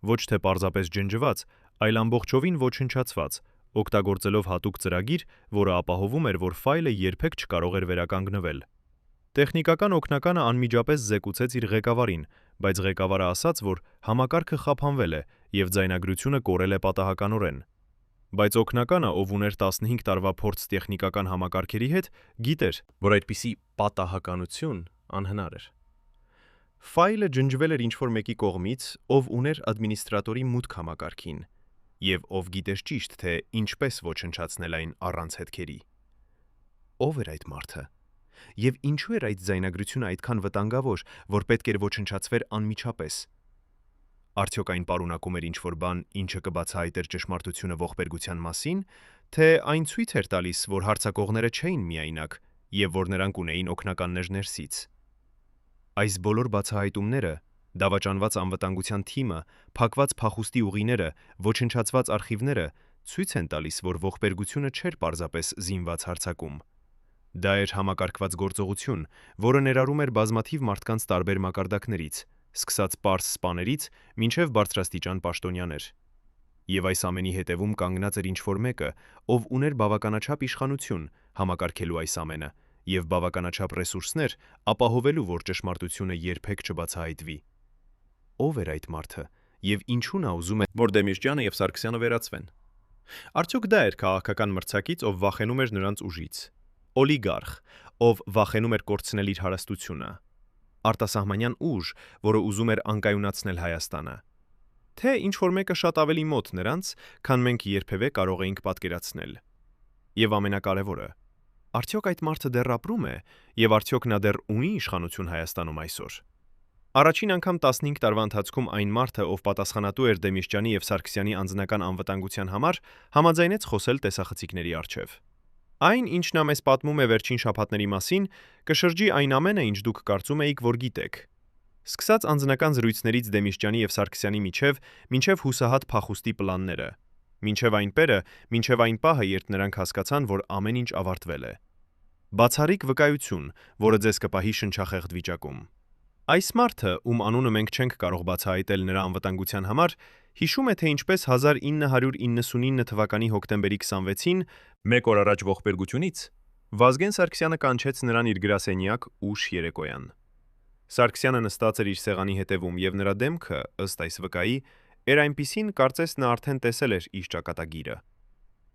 Speaker 1: Ոչ թե պարզապես ջնջված, այլ ամբողջովին ոչնչացված, օգտագործելով հատուկ ծրագիր, որը ապահովում էր, որ ֆայլը երբեք չկարող էր վերականգնվել։ Տեխնիկական օգնականը անմիջապես զեկուցեց իր ղեկավարին, բայց ղեկավարը ասաց, որ համակարգը խափանվել է եւ ձայնագրությունը կորել է պատահականորեն։ Բայց օգնականը, ով ուներ 15 տարվա փորձ տեխնիկական համակարգերի հետ, գիտեր, որ այդպիսի պատահականություն անհնար էր։ Ֆայլը ջնջվել էր ինչ-որ մեկի կողմից, ով ուներ ադմինիստրատորի մուտք համակարգին, եւ ով գիտեր ճիշտ, թե ինչպես ոչնչացնել այն առանց հետքերի։ Ո՞վ էր այդ մարդը։ Եվ ինչու էր այդ ձայնագրությունը այդքան վտանգավոր, որ պետք էր ոչնչացվեր անմիջապես։ Արդյոք այն պարունակում էր ինչ-որ բան, ինչը կբացահայտեր ճշմարտությունը ողբերգության մասին, թե այն ցույց էր տալիս, որ հարձակողները չէին միայնակ եւ որ նրանք ունեին օգնականներ ներսից։ Այս բոլոր բացահայտումները, դավաճանված անվտանգության թիմը, փակված փախուստի ուղիները, ոչնչացված արխիվները ցույց են տալիս, որ ողբերգությունը չէր պարզապես զինված հարձակում։ Դա էր համակարգված գործողություն, որը ներառում էր բազմաթիվ մարդկանց տարբեր մակարդակներից, սկսած պարզ սպաներից մինչև բարձրաստիճան պաշտոնյաներ։ Եվ այս ամենի հետևում կանգնած էր ինչ-որ մեկը, ով ուներ բավականաչափ իշխանություն համակարգելու այս ամենը եւ բավականաչափ ռեսուրսներ ապահովելու, որ ճշմարտությունը երբեք չբացահայտվի։ Ո՞վ էր այդ մարդը եւ ինչու նա ուզում է, որ Դեմիրճյանը եւ Սարգսյանը վերացվեն։ Արդյոք դա էր քաղաքական մրցակից, ով վախենում էր նրանց ուժից։ Օլիգարխ, ով վախենում էր կորցնել իր հարստությունը։ Արտասահմանյան ուժ, որը ուզում էր անկայունացնել Հայաստանը։ Թե ինչ-որ մեկը շատ ավելի մոտ նրանց, քան մենք երբևէ կարող էինք պատկերացնել։ Եվ ամենակարևորը, արդյոք այդ մարդը դեռ ապրում է, եւ արդյոք նա դեռ ունի իշխանություն Հայաստանում այսօր։ Առաջին անգամ 15 տարվա ընթացքում այն մարդը, ով պատասխանատու էր Դեմիրճյանի եւ Սարգսյանի անձնական անվտանգության համար, համաձայնեց խոսել տեսախցիկների առջև։ Այն, ինչ նա մեզ պատմում է վերջին շաբաթների մասին, կշրջի այն ամենը, ինչ դուք կարծում էիք, որ գիտեք։ Սկսած անձնական զրույցներից Դեմիրճյանի եւ Սարգսյանի միջև, մինչև հուսահատ փախուստի պլանները, մինչև այն պերը, մինչև այն պահը, երբ նրանք հասկացան, որ ամեն ինչ ավարտվել է։ Բացառիկ վկայություն, որը ձեզ կպահի շնչախեղդ վիճակում։ Այս մարդը, ում անունը մենք չենք կարող բացահայտել նրա անվտանգության համար, հիշում է, թե ինչպես 1999 թվականի հոկտեմբերի 26-ին, մեկ օր առաջ ողբերգությունից, Վազգեն Սարգսյանը կանչեց նրան իր գրասենյակ ուշ երեկոյան։ Սարգսյանը նստած էր իր սեղանի հետևում եւ նրա դեմքը, ըստ այս վկայի, էր այնպիսին, կարծես նա արդեն տեսել էր իր ճակատագիրը։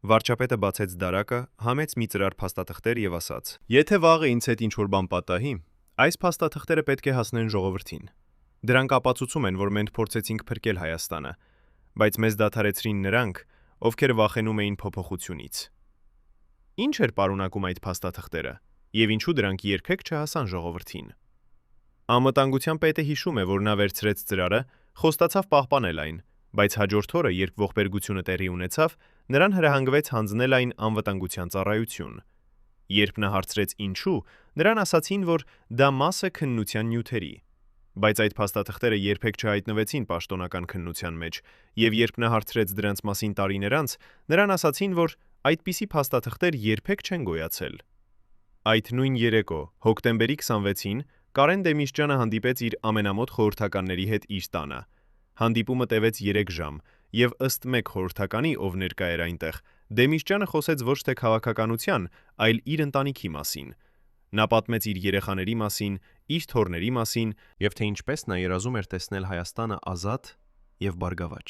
Speaker 1: Վարչապետը բացեց դարակը, համեց մի ծրար փաստաթղթեր եւ ասաց. «Եթե վաղը ինձ հետ ինչ-որ բան պատահի, այս փաստաթղթերը պետք է հասնեն ժողովրդին։ Դրանք ապացուցում են, որ մենք փորձեցինք փրկել Հայաստանը, բայց մեզ դադարեցրին նրանք, ովքեր վախենում էին փոփոխությունից»։ Ինչ էր պարունակում այդ փաստաթղթերը, եւ ինչու դրանք երբեք չհասան ժողովրդին։ Անվտանգության պետը հիշում է, որ նա վերցրեց ծրարը, խոստացավ պահպանել այն, բայց հաջորդ օրը, երբ ողբերգությունը տեղի ունեցավ, նրան հրահանգվեց հանձնել այն անվտանգության ծառայություն։ Երբ նա հարցրեց ինչու, նրան ասացին, որ դա մաս է քննության նյութերի։ Բայց այդ փաստաթղթերը երբեք չհայտնվեցին պաշտոնական քննության մեջ, եւ երբ նա հարցրեց դրանց մասին տարիներ անց, նրան ասացին, որ այդպիսի փաստաթղթեր երբեք չեն գոյացել։ Այդ նույն երեկո, հոկտեմբերի 26-ին, Կարեն Դեմիրճյանը հանդիպեց իր ամենամոտ խորհրդականների հետ իր տանը։ Հանդիպումը տևեց 3 ժամ, եւ ըստ մեկ խորհրդականի, ով ներկա էր այնտեղ, Դեմիրճյանը խոսեց ոչ թե քաղաքականության, այլ իր ընտանիքի մասին։ Նա պատմեց իր երեխաների մասին, իր թոռների մասին, եւ թե ինչպես նա երազում էր տեսնել Հայաստանը ազատ եւ բարգավաճ։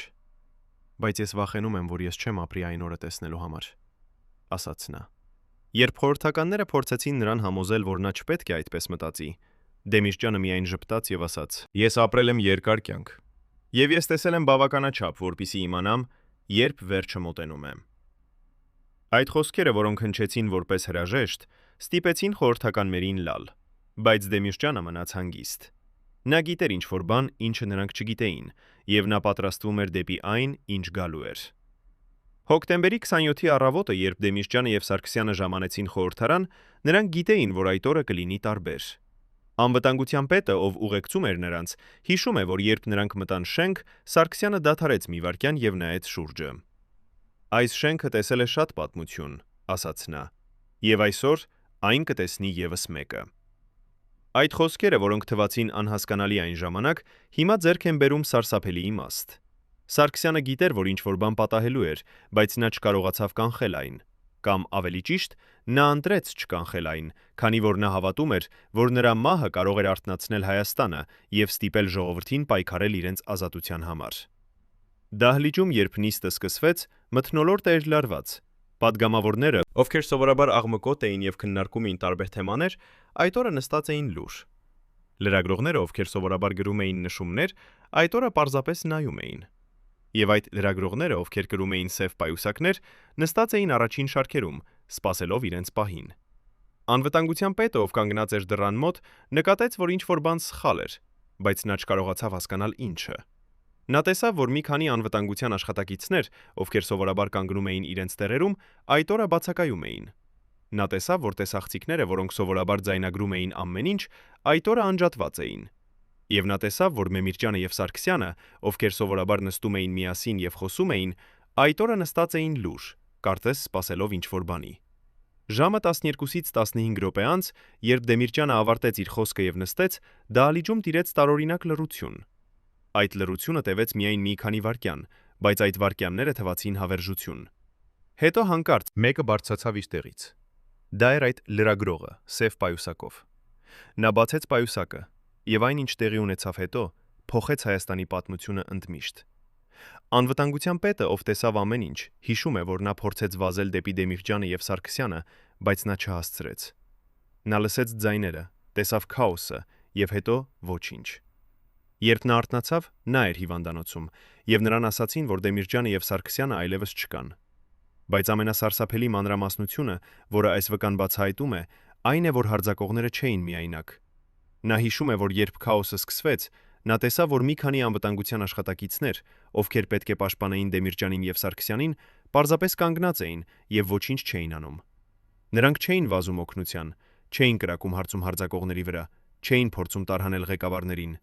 Speaker 1: Բայց ես վախենում եմ, որ ես չեմ ապրի այն օրը տեսնելու համար, ասաց նա։ Երբ խորհրդականները փորձեցին նրան համոզել, որ նա չպետք է այդպես մտածի, Դեմիրճյանը միայն ժպտաց եւ ասաց. «Ես ապրել եմ երկար կյանք, եւ ես տեսել եմ բավականաչափ, որպեսզի իմանամ, երբ վերջը մոտենում է»։ Այդ խոսքերը, որոնք հնչեցին որպես հրաժեշտ, ստիպեցին խորհրդականներին լալ, բայց Դեմիրճյանը մնաց հանգիստ։ Նա գիտեր ինչ-որ բան, ինչը նրանք չգիտեին, եւ նա պատրաստվում էր դեպի այն, ինչ գալու էր։ Հոկտեմբերի 27-ի առավոտը, երբ Դեմիրճյանը եւ Սարգսյանը ժամանեցին խորհրդարան, նրանք գիտեին, որ այդ օրը կլինի տարբեր։ Անվտանգության պետը, ով ուղեկցում էր նրանց, հիշում է, որ երբ նրանք մտան շենք, Սարգսյանը դադարեց մի վայրկյան եւ նայեց շուրջը։ Այս շենքը տեսել է շատ պատմություն, ասաց նա, եւ այսօր այն կտեսնի եւս մեկը։ Այդ խոսքերը, որոնք թվացին անհասկանալի այն ժամանակ, հիմա ձեռք են բերում սարսափելի իմաստ։ Սարգսյանը գիտեր, որ ինչ-որ բան պատահելու էր, բայց նա չկարողացավ կանխել այն, կամ ավելի ճիշտ, նա ընտրեց չկանխել այն, քանի որ նա հավատում էր, որ նրա մահը կարող էր արթնացնել Հայաստանը եւ ստիպել ժողովրդին պայքարել իրենց ազատության համար։ Դահլիճում, երբ նիստը սկսվեց, մթնոլորտը էր լարված։ Պատգամավորները, ովքեր սովորաբար աղմկոտ էին եւ քննարկում էին տարբեր թեմաներ, այդ օրը նստած էին լուռ։ Լրագրողները, ովքեր սովորաբար գրում էին նշումներ, այդ օրը պարզապես նայում էին։ Եվ այդ լրագրողները, ովքեր գրում էին սև պայուսակներ, նստած էին առաջին շարքերում, սպասելով իրենց պահին։ Անվտանգության պետը, ով կանգնած էր դռան մոտ, նկատեց, որ ինչ-որ բան սխալ էր, բայց նա չկարողացավ հասկանալ ինչը։ Նա տեսավ, որ մի քանի անվտանգության աշխատակիցներ, ովքեր սովորաբար կանգնում էին իրենց տեղերում, այդ օրը բացակայում էին։ Նա տեսավ, որ տեսախցիկները, որոնք սովորաբար ձայնագրում էին ամեն ինչ, այդ օրը անջատված էին։ Եվ նա տեսավ, որ Դեմիրճյանը եւ Սարգսյանը, ովքեր սովորաբար նստում էին միասին եւ խոսում էին, այդ օրը նստած էին լուռ, կարծես սպասելով ինչ-որ բանի։ Ժամը 12-ից 15 րոպե անց, երբ Դեմիրճյանը ավարտեց իր խոսքը եւ նստեց, դահլիճում տիրեց տարօրինակ լռություն։ Այդ լռությունը տևեց միայն մի քանի վայրկյան, բայց այդ վայրկյանները թվացին հավերժություն։ Հետո հանկարծ մեկը բարձրացավ իր տեղից։ Դա էր այդ լրագրողը, սև պայուսակով։ Նա բացեց պայուսակը, եւ այն, ինչ տեղի ունեցավ հետո, փոխեց Հայաստանի պատմությունը ընդմիշտ։ Անվտանգության պետը, ով տեսավ ամեն ինչ, հիշում է, որ նա փորձեց վազել դեպի Դեմիրճյանը եւ Սարգսյանը, բայց նա չհասցրեց։ Նա լսեց ձայները, տեսավ քաոսը եւ հետո ոչինչ։ Երբ նա արթնացավ, նա էր հիվանդանոցում, եւ նրան ասացին, որ Դեմիրճյանը եւ Սարգսյանը այլևս չկան։ Բայց ամենասարսափելի մանրամասնությունը, որը այս վկան բացահայտում է, այն է, որ հարձակողները չէին միայնակ։ Նա հիշում է, որ երբ քաոսը սկսվեց, նա տեսավ, որ մի քանի անվտանգության աշխատակիցներ, ովքեր պետք է պաշտպանեին Դեմիրճյանին եւ Սարգսյանին, պարզապես կանգնած էին եւ ոչինչ չէին անում։ Նրանք չէին վազում օգնության, չէին կրակում հարցում հարձակողների վրա, չէին փորձում տարհանել ղեկավարներին։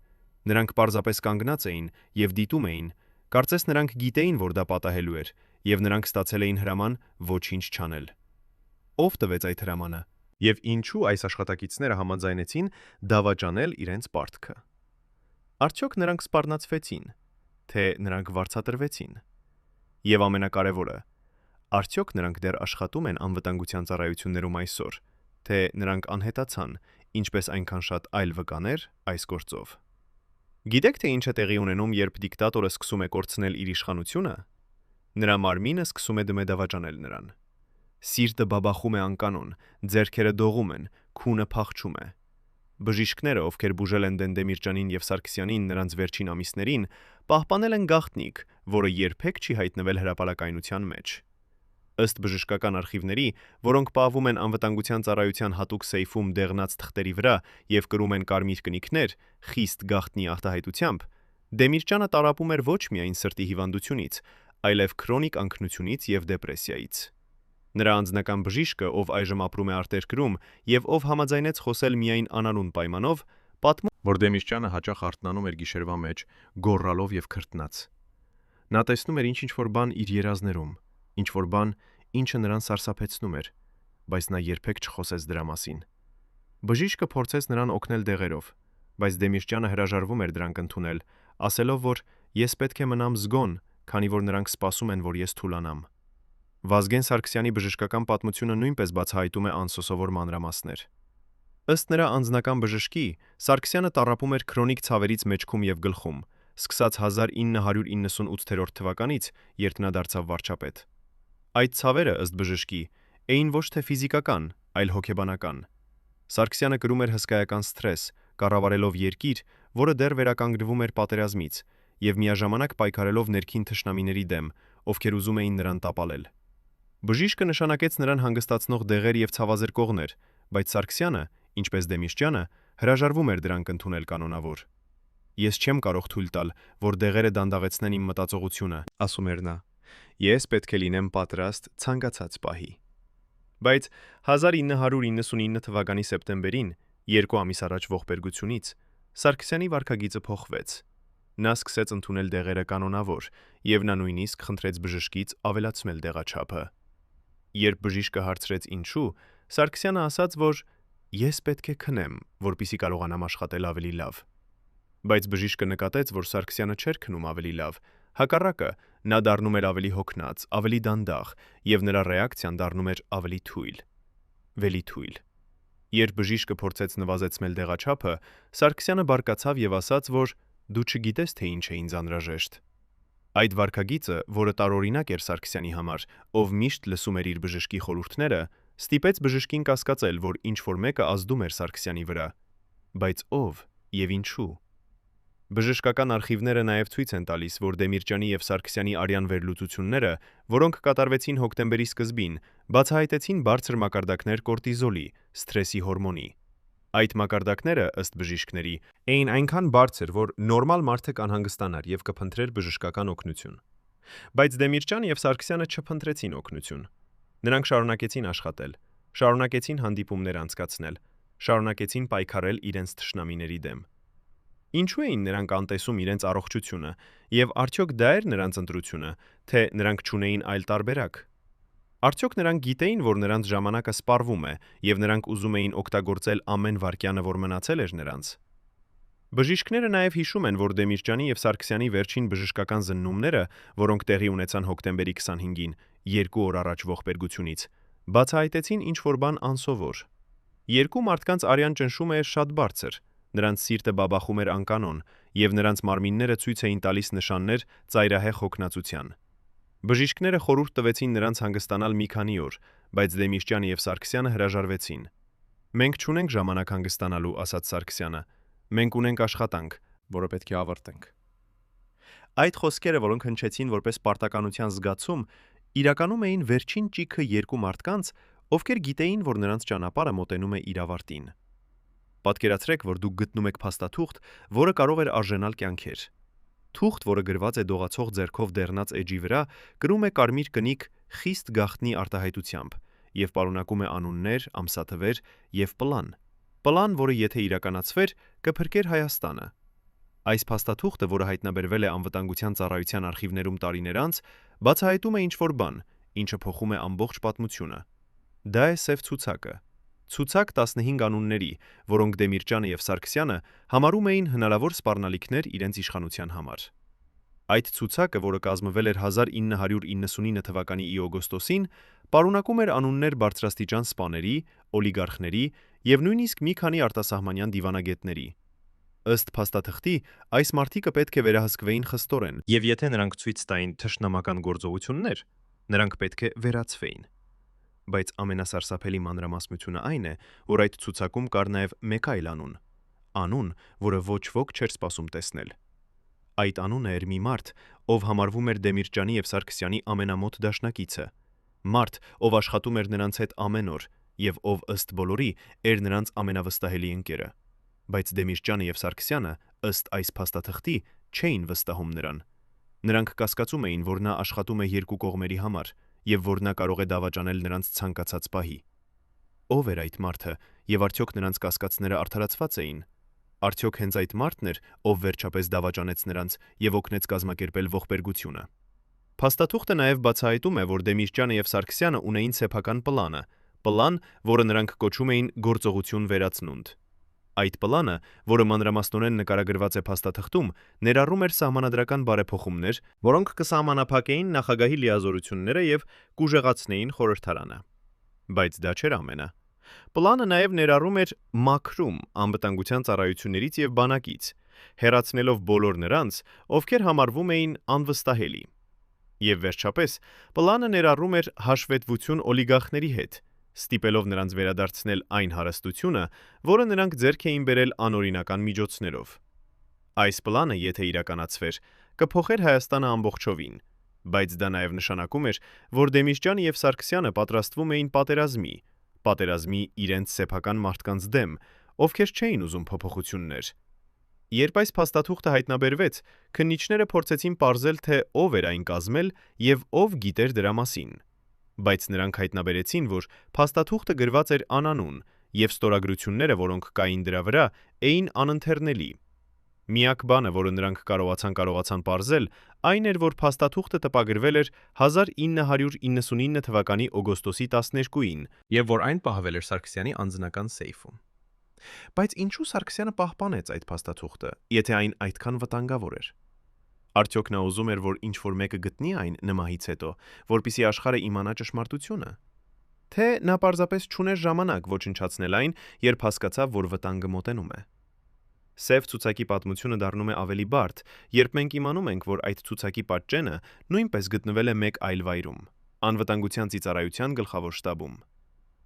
Speaker 1: Նրանք պարզապես կանգնած էին եւ դիտում էին, կարծես նրանք գիտեին, որ դա պատահելու էր, եւ նրանք ստացել էին հրաման ոչինչ չանել։ Ով տվեց այդ հրամանը, եւ ինչու այս աշխատակիցները համաձայնեցին դավաճանել իրենց պարտքը։ Արդյոք նրանք սպառնացվեցին, թե նրանք վարձատրվեցին։ Եվ ամենակարևորը, արդյոք նրանք դեռ աշխատում են անվտանգության ծառայություններում այսօր, թե նրանք անհետացան, ինչպես այնքան շատ այլ վկաներ այս գործով։ Գիտեք, թե ինչ է տեղի ունենում, երբ դիկտատորը սկսում է կորցնել իր իշխանությունը։ Նրա մարմինը սկսում է դմեդավաճանել նրան։ Սիրտը բաբախում է անկանոն, ձեռքերը դողում են, քունը փախչում է։ Բժիշկները, ովքեր բուժել են Դեմիրճյանին եւ Սարգսյանին նրանց վերջին ամիսներին, պահպանել են գաղտնիք, որը երբեք չի հայտնվել հրապարակայնության մեջ։ Ըստ բժշկական արխիվների, որոնք պահվում են անվտանգության ծառայության հատուկ սեյֆում դեղնած թղթերի վրա եւ կրում են կարմիր կնիքներ, խիստ գաղտնի արտահայտությամբ, Դեմիրճյանը տառապում էր ոչ միայն սրտի հիվանդությունից, այլև քրոնիկ անքնությունից եւ դեպրեսիայից։ Նրա անձնական բժիշկը, ով այժմ ապրում է արտերկրում եւ ով համաձայնեց խոսել միայն անանուն պայմանով, պատմում, որ Դեմիրճյանը հաճախ արթնանում էր գիշերվա մեջ, գոռալով եւ քրտնած։ Նա տեսնում էր ինչ-որ բան իր երազներում, ինչ-որ բան, ինչը նրան սարսափեցնում էր, բայց նա երբեք չխոսեց դրա մասին։ Բժիշկը փորձեց նրան օգնել դեղերով, բայց Դեմիրճյանը հրաժարվում էր դրանք ընդունել, ասելով, որ ես պետք է մնամ զգոն, քանի որ նրանք սպասում են, որ ես թուլանամ։ Վազգեն Սարգսյանի բժշկական պատմությունը նույնպես բացահայտում է անսոսավոր մանրամասներ։ Ըստ նրա անձնական բժշկի, Սարգսյանը տառապում էր քրոնիկ ցավերից մեջքում եւ գլխում, սկսած 1998 թվականից, երբ նա դարձավ վարչապետ։ Այդ ցավերը, ըստ բժշկի, էին ոչ թե ֆիզիկական, այլ հոգեբանական։ Սարգսյանը կրում էր հսկայական սթրես, կառավարելով երկիր, որը դեռ վերականգնվում էր պատերազմից, եւ միաժամանակ պայքարելով ներքին թշնամիների դեմ, ովքեր ուզում էին նրան տապալել։ Բժիշկը նշանակեց նրան հանգստացնող դեղեր եւ ցավազրկողներ, բայց Սարգսյանը, ինչպես Դեմիրճյանը, հրաժարվում էր դրանք ընդունել կանոնավոր։ Ես չեմ կարող թույլ տալ, որ դեղերը դանդաղեցնեն իմ մտածողությունը, ասում էր նա։
Speaker 3: Ես պետք է լինեմ պատրաստ ցանկացած պահի։ Բայց 1999 թվականի սեպտեմբերին, 2 ամիս առաջ ողբերգությունից, Սարգսյանի վարքագիծը փոխվեց։ Նա սկսեց ընդունել դեղերը կանոնավոր, եւ նա նույնիսկ խնդրեց բժշկից ավելացնել դեղաչափը։ Երբ բժիշկը հարցրեց ինչու, Սարգսյանը ասաց, որ ես պետք է քնեմ, որպեսզի կարողանամ աշխատել ավելի լավ։ Բայց բժիշկը նկատեց, որ Սարգսյանը չէր քնում ավելի լավ, հակառակը, նա դառնում էր ավելի հոգնած, ավելի դանդաղ, եւ նրա ռեակցիան դառնում էր ավելի թույլ։ Վելի թույլ։ Երբ բժիշկը փորձեց նվազեցնել դեղաչափը, Սարգսյանը բարկացավ եւ ասաց, որ դու չգիտես, թե ինչ է ինձ անհրաժեշտ։ Այդ վարքագիծը, որը տարօրինակ էր Սարգսյանի համար, ով միշտ լսում էր իր բժշկի խորհուրդները, ստիպեց բժշկին կասկածել, որ ինչ-որ մեկը ազդում էր Սարգսյանի վրա։ Բայց ով եւ ինչու։ Բժշկական արխիվները նաև ցույց են տալիս, որ Դեմիրճյանի եւ Սարգսյանի արյան վերլուծությունները, որոնք կատարվեցին հոկտեմբերի սկզբին, բացահայտեցին բարձր մակարդակներ կորտիզոլի, սթրեսի հորմոնի։ Այդ մակարդակները, ըստ բժիշկների, էին այնքան բարձր, որ նորմալ մարդը կանհանգստանար եւ կփնտրեր բժշկական օգնություն։ Բայց Դեմիրճյանը եւ Սարգսյանը չփնտրեցին օգնություն։ Նրանք շարունակեցին աշխատել, շարունակեցին հանդիպումներ անցկացնել, շարունակեցին պայքարել իրենց թշնամիների դեմ։ Ինչու էին նրանք անտեսում իրենց առողջությունը, եւ արդյոք դա էր նրանց ընտրությունը, թե նրանք չունեին այլ տարբերակ։ Արդյոք նրանք գիտեին, որ նրանց ժամանակը սպառվում է, եւ նրանք ուզում էին օգտագործել ամեն վայրկյանը, որ մնացել էր նրանց։ Բժիշկները նաև հիշում են, որ Դեմիրճյանի եւ Սարգսյանի վերջին բժշկական զննումները, որոնք տեղի ունեցան հոկտեմբերի 25-ին, 2 օր առաջ ողբերգությունից, բացահայտեցին ինչ-որ բան անսովոր։ Երկու մարդկանց արյան ճնշումը էր շատ բարձր, նրանց սիրտը բաբախում էր անկանոն, եւ նրանց մարմինները ցույց էին տալիս նշաններ ծայրահեղ հոգնածության։ Բժիշկները խորհուրդ տվեցին նրանց հանգստանալ մի քանի օր, բայց Դեմիրճյանը եւ Սարգսյանը հրաժարվեցին։ Մենք չունենք ժամանակ հանգստանալու, ասաց Սարգսյանը։ Մենք ունենք աշխատանք, որը պետք է ավարտենք։ Այդ խոսքերը, որոնք հնչեցին որպես պարտականության զգացում, իրականում էին վերջին ճիգը երկու մարդկանց, ովքեր գիտեին, որ նրանց ճանապարհը մոտենում է իր ավարտին։ Պատկերացրեք, որ դուք գտնում եք փաստաթուղթ, որը կարող էր արժենալ կյանքեր։ Թուղթ, որը գրված է դողացող ձեռքով դեռնած էջի վրա, կրում է կարմիր կնիկ խիստ գաղտնի արտահայտությամբ եւ պարունակում է անուններ, ամսաթվեր եւ պլան։ Պլան, որը եթե իրականացվեր, կփրկեր Հայաստանը։ Այս փաստաթուղթը, որը հայտնաբերվել է անվտանգության ծառայության արխիվներում տարիներ անց, բացահայտում է ինչ-որ բան, ինչը փոխում է ամբողջ պատմությունը։ Դա է սև ցուցակը։ Ցուցակ 15 անունների, որոնք Դեմիրճյանը եւ Սարգսյանը համարում էին հնարավոր սպառնալիքներ իրենց իշխանության համար։ Այդ ցուցակը, որը կազմվել էր 1999 թվականի օգոստոսին, պարունակում էր անուններ բարձրաստիճան սպաների, օլիգարխների եւ նույնիսկ մի քանի արտասահմանյան դիվանագետների։ Ըստ փաստաթղթի, այս մարդիկը պետք է վերահսկվեին խստորեն, եւ եթե նրանք ցույց տային թշնամական գործողություններ, նրանք պետք է վերացվեին։ Բայց ամենասարսափելի մանրամասնությունը այն է, որ այդ ցուցակում կար նաև մեկ այլ անուն, որը ոչ ոք չէր սպասում տեսնել։ Այդ անունը էր մի մարդ, ով համարվում էր Դեմիրճյանի եւ Սարգսյանի ամենամոտ դաշնակիցը, մարդ, ով աշխատում էր նրանց հետ ամեն օր եւ ով ըստ բոլորի էր նրանց ամենավստահելի ընկերը։ Բայց Դեմիրճյանը եւ Սարգսյանը, ըստ այս փաստաթղթի, չէին վստահում նրան։ Նրանք կասկածում էին, որ նա աշխատում է երկու կողմերի համար եւ որ նա կարող է դավաճանել նրանց ցանկացած պահի։ Ով էր այդ մարդը եւ արդյոք նրանց կասկածները արդարացված էին։ Արդյոք հենց այդ մարդն էր, ով վերջապես դավաճանեց նրանց եւ օգնեց կազմակերպել ողբերգությունը։ Փաստաթուղթը նաև բացահայտում է, որ Դեմիրճյանը եւ Սարգսյանը ունեին սեփական պլան, որը նրանք կոչում էին գործողություն վերացնունդ։ Այդ պլանը, որը մանրամասնորեն նկարագրված է փաստաթղթում, ներառում էր սահմանադրական բարեփոխումներ, որոնք կսահմանափակեին նախագահի լիազորությունները եւ կուժեղացնեին խորհրդարանը։ Բայց դա չէր ամենը։ Պլանը նաև ներառում էր մաքրում անվտանգության ծառայություններից եւ բանակից, հեռացնելով բոլոր նրանց, ովքեր համարվում էին անվստահելի։ Եվ վերջապես, պլանը ներառում էր հաշվետվություն օլիգարխների հետ, ստիպելով նրանց վերադարձնել այն հարստությունը, որը նրանք ձեռք էին բերել անօրինական միջոցներով։ Այս պլանը, եթե իրականացվեր, կփոխեր Հայաստանը ամբողջովին, բայց դա նաև նշանակում էր, որ Դեմիրճյանը եւ Սարգսյանը պատրաստվում էին պատերազմի իրենց սեփական մարդկանց դեմ, ովքեր չէին ուզում փոփոխություններ։
Speaker 1: Երբ այս փաստաթուղթը հայտնաբերվեց, քննիչները փորձեցին պարզել, թե ով էր այն կազմել եւ ով գիտեր դրա մասին։ Բայց նրանք հայտնաբերեցին, որ փաստաթուղթը գրված էր անանուն, եւ ստորագրությունները, որոնք կային դրա վրա, էին անընթեռնելի։ Միակ բանը, որը նրանք կարողացան պարզել, այն էր, որ փաստաթուղթը տպագրվել էր 1999 թվականի օգոստոսի 12-ին,
Speaker 3: եւ որ այն պահվել էր Սարգսյանի անձնական սեյֆում։ Բայց ինչու Սարգսյանը պահպանեց այդ փաստաթուղթը, եթե այն այդքան վտանգավոր էր։ Արդյոք նա ուզում էր, որ ինչ-որ մեկը գտնի այն նմահից հետո, որպեսզի աշխարհը իմանա ճշմարտությունը։ Թե նա պարզապես չուներ ժամանակ ոչնչացնել այն, երբ հասկացավ, որ վտանգը մոտենում է։ Սև ցուցակի պատմությունը դառնում է ավելի բարդ, երբ մենք իմանում ենք, որ այդ ցուցակի պատճենը նույնպես գտնվել է մեկ այլ վայրում՝ անվտանգության ծիծառայության գլխավոր շտաբում։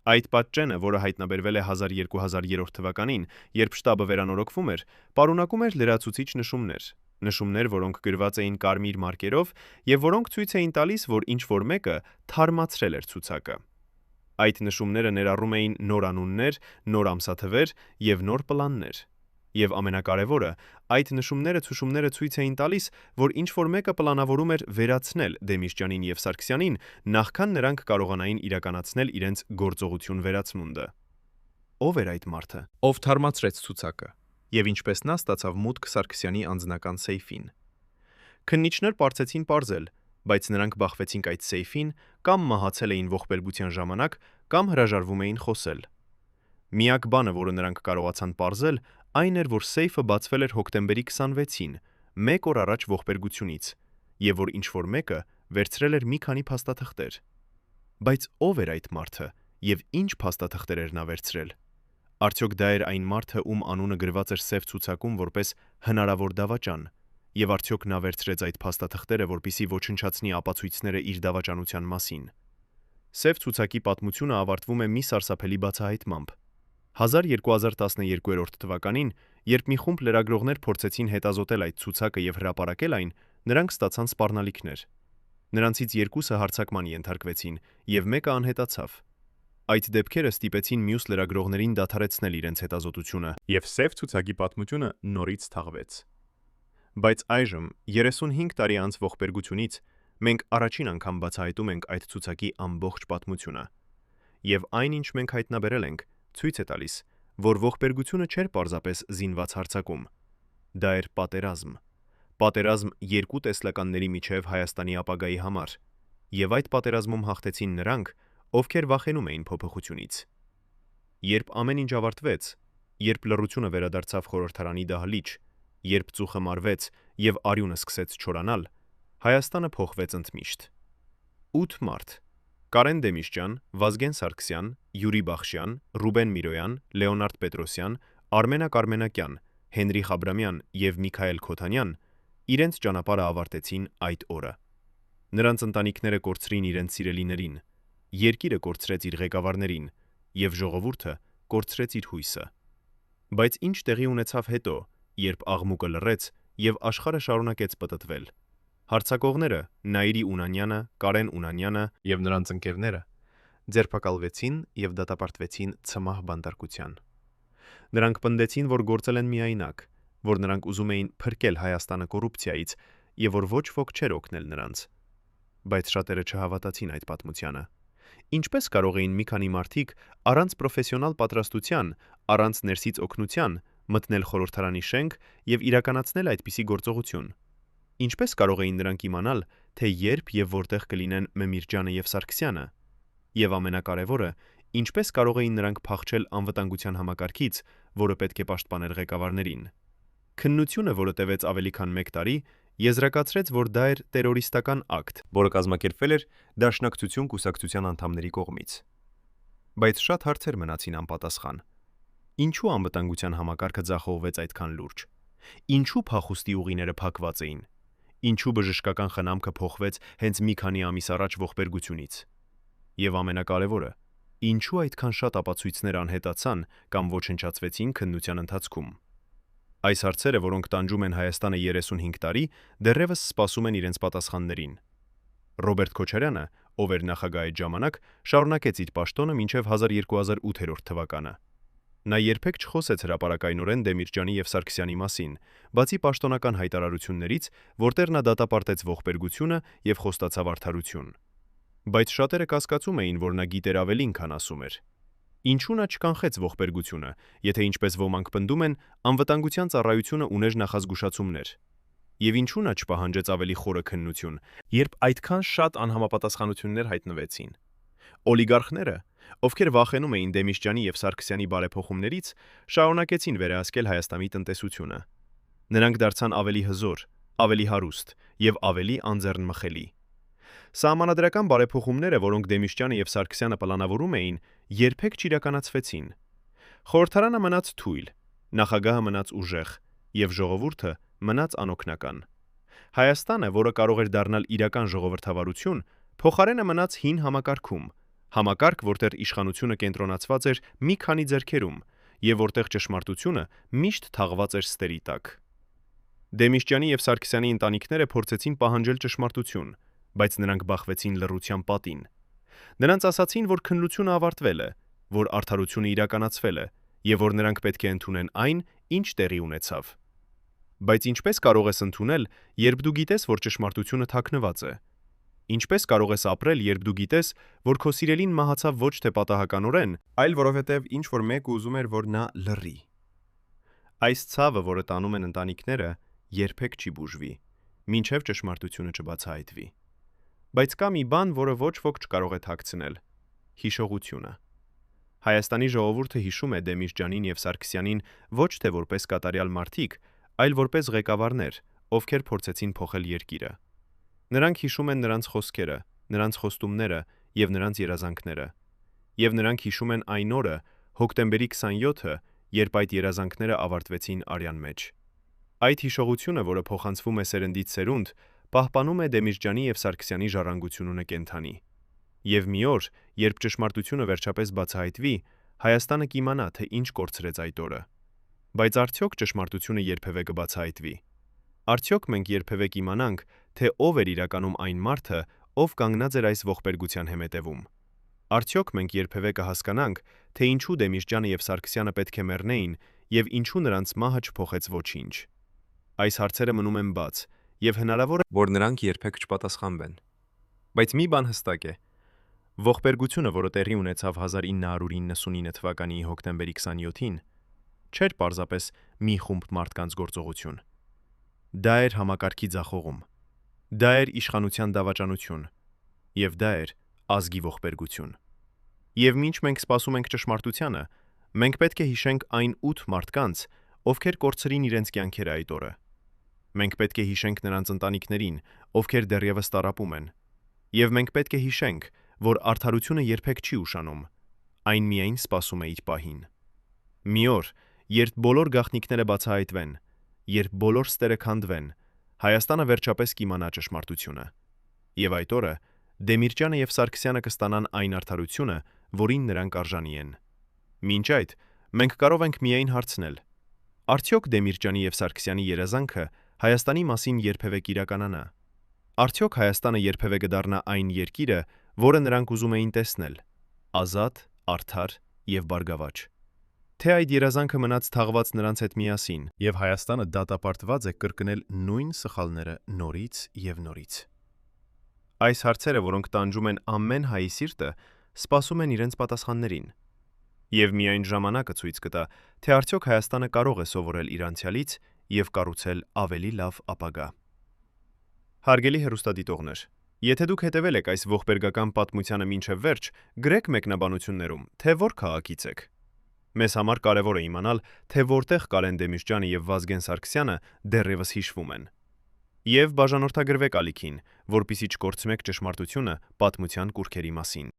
Speaker 3: Այդ պատճենը, որը հայտնաբերվել է 1200 թվականին, երբ շտաբը վերանորոգվում էր, պարունակում էր լրացուցիչ նշումներ, որոնք գրված էին կարմիր մարկերով եւ որոնք ցույց էին տալիս, որ ինչ-որ մեկը թարմացրել էր ցուցակը։ Այդ նշումները ներառում էին նոր անուններ, նոր ամսաթվեր եւ նոր պլաններ։ Եվ ամենակարևորը, այդ նշումները ցույց էին տալիս, որ ինչ-որ մեկը պլանավորում էր վերացնել Դեմիրճյանին եւ Սարգսյանին, նախքան նրանք կարողանային իրականացնել իրենց գործողություն վերացմունդը։ Ով էր այդ մարդը, ով թարմացրեց ցուցակը, եւ ինչպես նա ստացավ մուտք Սարգսյանի անձնական սեյֆին։ Քննիչներ պարզեցին պարզել, բայց նրանք բախվեցին այդ սեյֆին, կամ մահացել էին ողբերգության ժամանակ, կամ հրաժարվում էին խոսել։ Միակ բանը, որը նրանք կարողացան պարզել, այն էր, որ սեյֆը բացվել էր հոկտեմբերի 26-ին, մեկ օր առաջ ողբերգությունից, եւ որ ինչ-որ մեկը վերցրել էր մի քանի փաստաթղթեր։ Բայց ով էր այդ մարդը եւ ինչ փաստաթղթեր էր նա վերցրել։ Արդյոք դա էր այն մարդը, ում անունը գրված էր սև ցուցակում որպես հնարավոր դավաճան, եւ արդյոք նա վերցրեց այդ փաստաթղթերը, որպեսզի ոչնչացնի ապացույցները իր դավաճանության մասին։ Սև ցուցակի պատմությունը ավարտվում է մի սարսափելի բացահայտմամբ։ 1212 թվականին, երբ մի խումբ լրագրողներ փորձեցին հետազոտել այդ ցուցակը եւ հրապարակել այն, նրանք ստացան սպառնալիքներ։ Նրանցից երկուսը հարձակման ենթարկվեցին եւ մեկը անհետացավ։ Այդ դեպքերը ստիպեցին մյուս լրագրողներին դադարեցնել իրենց հետազոտությունը, եւ սև ցուցակի պատմությունը նորից թաղվեց։ Բայց այժմ, 35 տարի անց ողբերգությունից, մենք առաջին անգամ բացահայտում ենք այդ ցուցակի ամբողջ պատմությունը։ Եվ այն, ինչ մենք հայտնաբերել ենք, ցույց է տալիս, որ ողբերգությունը չէր պարզապես զինված հարձակում։ Դա էր պատերազմ։ Պատերազմ երկու տեսլականների միջև Հայաստանի ապագայի համար, եւ այդ պատերազմում հաղթեցին նրանք, ովքեր վախենում էին փոփոխությունից։ Երբ ամեն ինչ ավարտվեց, երբ լռությունը վերադարձավ խորհրդարանի դահլիճ, երբ ծուխը մարվեց եւ արյունը սկսեց չորանալ, Հայաստանը փոխվեց ընդմիշտ։ 8 մարդ՝ Կարեն Դեմիրճյան, Վազգեն Սարգսյան, Յուրի Բախշյան, Ռուբեն Միրոյան, Լեոնարդ Պետրոսյան, Արմենակ Արմենակյան, Հենրիխ Աբրամյան եւ Միքայել Քոթանյան իրենց ճանապարհը ավարտեցին այդ օրը։ Նրանց ընտանիքները կորցրին իրենց սիրելիներին, երկիրը կորցրեց իր ղեկավարներին եւ ժողովուրդը կորցրեց իր հույսը։ Բայց ինչ տեղի ունեցավ հետո, երբ աղմուկը լռեց եւ աշխարհը շարունակեց պտտվել։ Հարձակողները՝ Նաիրի Ունանյանը, Կարեն Ունանյանը եւ նրանց ընկերները, ձերբակալվեցին եւ դատապարտվեցին ցմահ բանտարկության։ Նրանք պնդեցին, որ գործել են միայնակ, որ նրանք ուզում էին փրկել Հայաստանը կոռուպցիայից եւ որ ոչ ոք չէր օգնել նրանց։ Բայց շատերը չհավատացին այդ պատմությանը։ Ինչպես կարող էին մի քանի մարդիկ առանց պրոֆեսիոնալ պատրաստության, առանց ներսից օգնության մտնել խորհրդարանի շենք եւ իրականացնել այդպիսի գործողություն։ Ինչպես կարող էին նրանք իմանալ, թե երբ եւ որտեղ կլինեն Մեմիրճյանը եւ Սարգսյանը։ Եվ ամենակարևորը, ինչպես կարող էին նրանք փախչել անվտանգության համակարգից, որը պետք է պաշտպաներ ղեկավարներին։ Քննությունը, որը տևեց ավելի քան 1 տարի, եզրակացրեց, որ դա էր տերորիստական ակտ, որը կազմակերպվել էր Դաշնակցություն կուսակցության անդամների կողմից։ Բայց շատ հարցեր մնացին անպատասխան։ Ինչու անվտանգության համակարգը ձախողվեց այդքան լուրջ։ Ինչու փախուստի ուղիները փակված էին։ Ինչու բժշկական խնամքը փոխվեց հենց մի քանի ամիս առաջ ողբերգությունից։ Եվ ամենակարևորը, ինչու այդքան շատ ապացույցներ անհետացան կամ ոչնչացվեցին քննության ընթացքում։ Այս հարցերը, որոնք տանջում են Հայաստանը 35 տարի, դեռևս սպասում են իրենց պատասխաններին։ Ռոբերտ Քոչարյանը, ով էր նախագահ այդ ժամանակ, շարունակեց իր պաշտոնը մինչև 1208 թվականը։
Speaker 1: Նա երբեք չխոսեց հրապարակայնորեն Դեմիրճյանի եւ Սարգսյանի մասին, բացի պաշտոնական հայտարարություններից, որտեղ նա դատապարտեց ողբերգությունը եւ խոստացավ արդարություն։ Բայց շատերը կասկածում էին, որ նա գիտեր ավելին, քան ասում էր։ Ինչու նա չկանխեց ողբերգությունը, եթե ինչպես ոմանք պնդում են, անվտանգության ծառայությունը ուներ նախազգուշացումներ։ Եվ ինչու նա չպահանջեց ավելի խորը քննություն, երբ այդքան շատ անհամապատասխանություններ հայտնվեցին։ Օլիգարխները, ովքեր վախենում էին Դեմիրճյանի եւ Սարգսյանի բարեփոխումներից, շարունակեցին վերահսկել Հայաստանի տնտեսությունը։ Նրանք դարձան ավելի հզոր, ավելի հարուստ եւ ավելի անձեռնմխելի։ Սահմանադրական բարեփոխումները, որոնք Դեմիրճյանը եւ Սարգսյանը պլանավորում էին, երբեք չիրականացվեցին։ Խորհրդարանը մնաց թույլ, նախագահը մնաց ուժեղ եւ ժողովուրդը մնաց անօգնական։ Հայաստանը, որը կարող էր դառնալ իրական ժողովրդավարություն, փոխարենը մնաց հին համակարգում, համակարգ, որտեղ իշխանությունը կենտրոնացված էր մի քանի ձեռքերում եւ որտեղ ճշմարտությունը միշտ թաղված էր ստերի տակ։ Դեմիրճյանի եւ Սարգսյանի ընտանիքները փորձեցին պահանջել ճշմարտություն, բայց նրանք բախվեցին լռության պատին։ Նրանց ասացին, որ քննությունը ավարտվել է, որ արդարությունը իրականացվել է եւ որ նրանք պետք է ընդունեն այն, ինչ տեղի ունեցավ։ Բայց ինչպես կարող ես ընդունել, երբ դու գիտես, որ ճշմարտությունը թաքնված է։ Ինչպես կարող ես ապրել, երբ դու գիտես, որ քո սիրելին մահացավ ոչ թե պատահականորեն,
Speaker 3: այլ որովհետև ինչ-որ մեկը ուզում էր, որ նա լռի։
Speaker 1: Այս ցավը, որը տանում են ընտանիքները, երբեք չի բուժվի, մինչև ճշմարտությունը չբացահայտվի։ Բայց կա մի բան, որը ոչ ոք չկարող է թաքցնել՝ հիշողությունը։ Հայաստանի ժողովուրդը հիշում է Դեմիրճյանին եւ Սարգսյանին ոչ թե որպես կատարյալ մարդիկ, այլ որպես ղեկավարներ, ովքեր փորձեցին փոխել երկիրը։ Նրանք հիշում են նրանց խոսքերը, նրանց խոստումները եւ նրանց երազանքները։ Եվ նրանք հիշում են այն օրը, հոկտեմբերի 27-ը, երբ այդ երազանքները ավարտվեցին արյան մեջ։ Այդ հիշողությունը, որը փոխանցվում է սերնդից սերունդ, պահպանում է Դեմիրճյանի եւ Սարգսյանի ժառանգությունն կենթանի։ Եվ մի օր, երբ ճշմարտությունը վերջապես բացահայտվի, Հայաստանը կիմանա, թե ինչ կորցրեց այդ օրը։ Բայց արդյոք ճշմարտությունը երբևէ կբացահայտվի։ Արդյոք մենք երբևէ կիմանանք, թե ով էր իրականում այն մարդը, ով կանգնած էր այս ողբերգության հեմետևում։ Արդյոք մենք երբևէ կհասկանանք, թե ինչու Դեմիրճյանը եւ Սարգսյանը պետք է մեռնեին եւ ինչու նրանց մահը չփոխեց ոչինչ։ Այս հարցերը մնում են բաց եւ հնարավոր է,
Speaker 3: որ նրանք երբեք չպատասխանվեն։ Բայց մի բան հստակ է. ողբերգությունը, որը տեղի ունեցավ 1999 թվականի հոկտեմբերի 27-ին, չէր պարզապես մի խումբ մարդկանց գործողություն։ Դա էր համակարգի ձախողում։ Դա էր իշխանության դավաճանություն։ Եվ դա էր ազգի ողբերգություն։ Եվ մինչ մենք սպասում ենք ճշմարտությանը, մենք պետք է հիշենք այն 8 մարդկանց, ովքեր կորցրին իրենց կյանքերը այդ օրը։ Մենք պետք է հիշենք նրանց ընտանիքներին, ովքեր դեռևս տառապում են։ Եվ մենք պետք է հիշենք, որ արդարությունը երբեք չի ուշանում, այն միայն սպասում է իր պահին։ Մի օր, երբ բոլոր գաղտնիքները բացահայտվեն, երբ բոլոր ստերը քանդվեն, Հայաստանը վերջապես կիմանա ճշմարտությունը։ Եվ այդ օրը Դեմիրճյանը եւ Սարգսյանը կստանան այն արդարությունը, որին նրանք արժանի են։ Մինչ այդ, մենք կարող ենք միայն հարցնել. արդյոք Դեմիրճյանի եւ Սարգսյանի երազանքը Հայաստանի մասին երբևէ կիրականանա։ Արդյոք Հայաստանը երբևէ կդառնա այն երկիրը, որը նրանք ուզում էին տեսնել՝ ազատ, արդար եւ բարգավաճ։ Թե այդ երազանքը մնաց թաղված նրանց հետ միասին, եւ Հայաստանը դատապարտված է կրկնել նույն սխալները նորից եւ նորից։ Այս հարցերը, որոնք տանջում են ամեն հայի սիրտը, սպասում են իրենց պատասխաններին։ Եվ միայն ժամանակը ցույց կտա, թե արդյոք Հայաստանը կարող է սովորել իր անցյալից եւ կառուցել ավելի լավ ապագա։ Հարգելի հեռուստադիտողներ, եթե դուք հետևել եք այս ողբերգական պատմությանը մինչև վերջ, գրեք մեկնաբանություններում, թե որ քաղաքից եք։ Մեզ համար կարևոր է իմանալ, թե որտեղ Կարեն Դեմիրճյանը եւ Վազգեն Սարգսյանը դեռևս հիշվում են։ Եվ բաժանորդագրվեք ալիքին, որպեսզի չկորցնեք ճշմարտությունը պատմության կուռքերի մասին։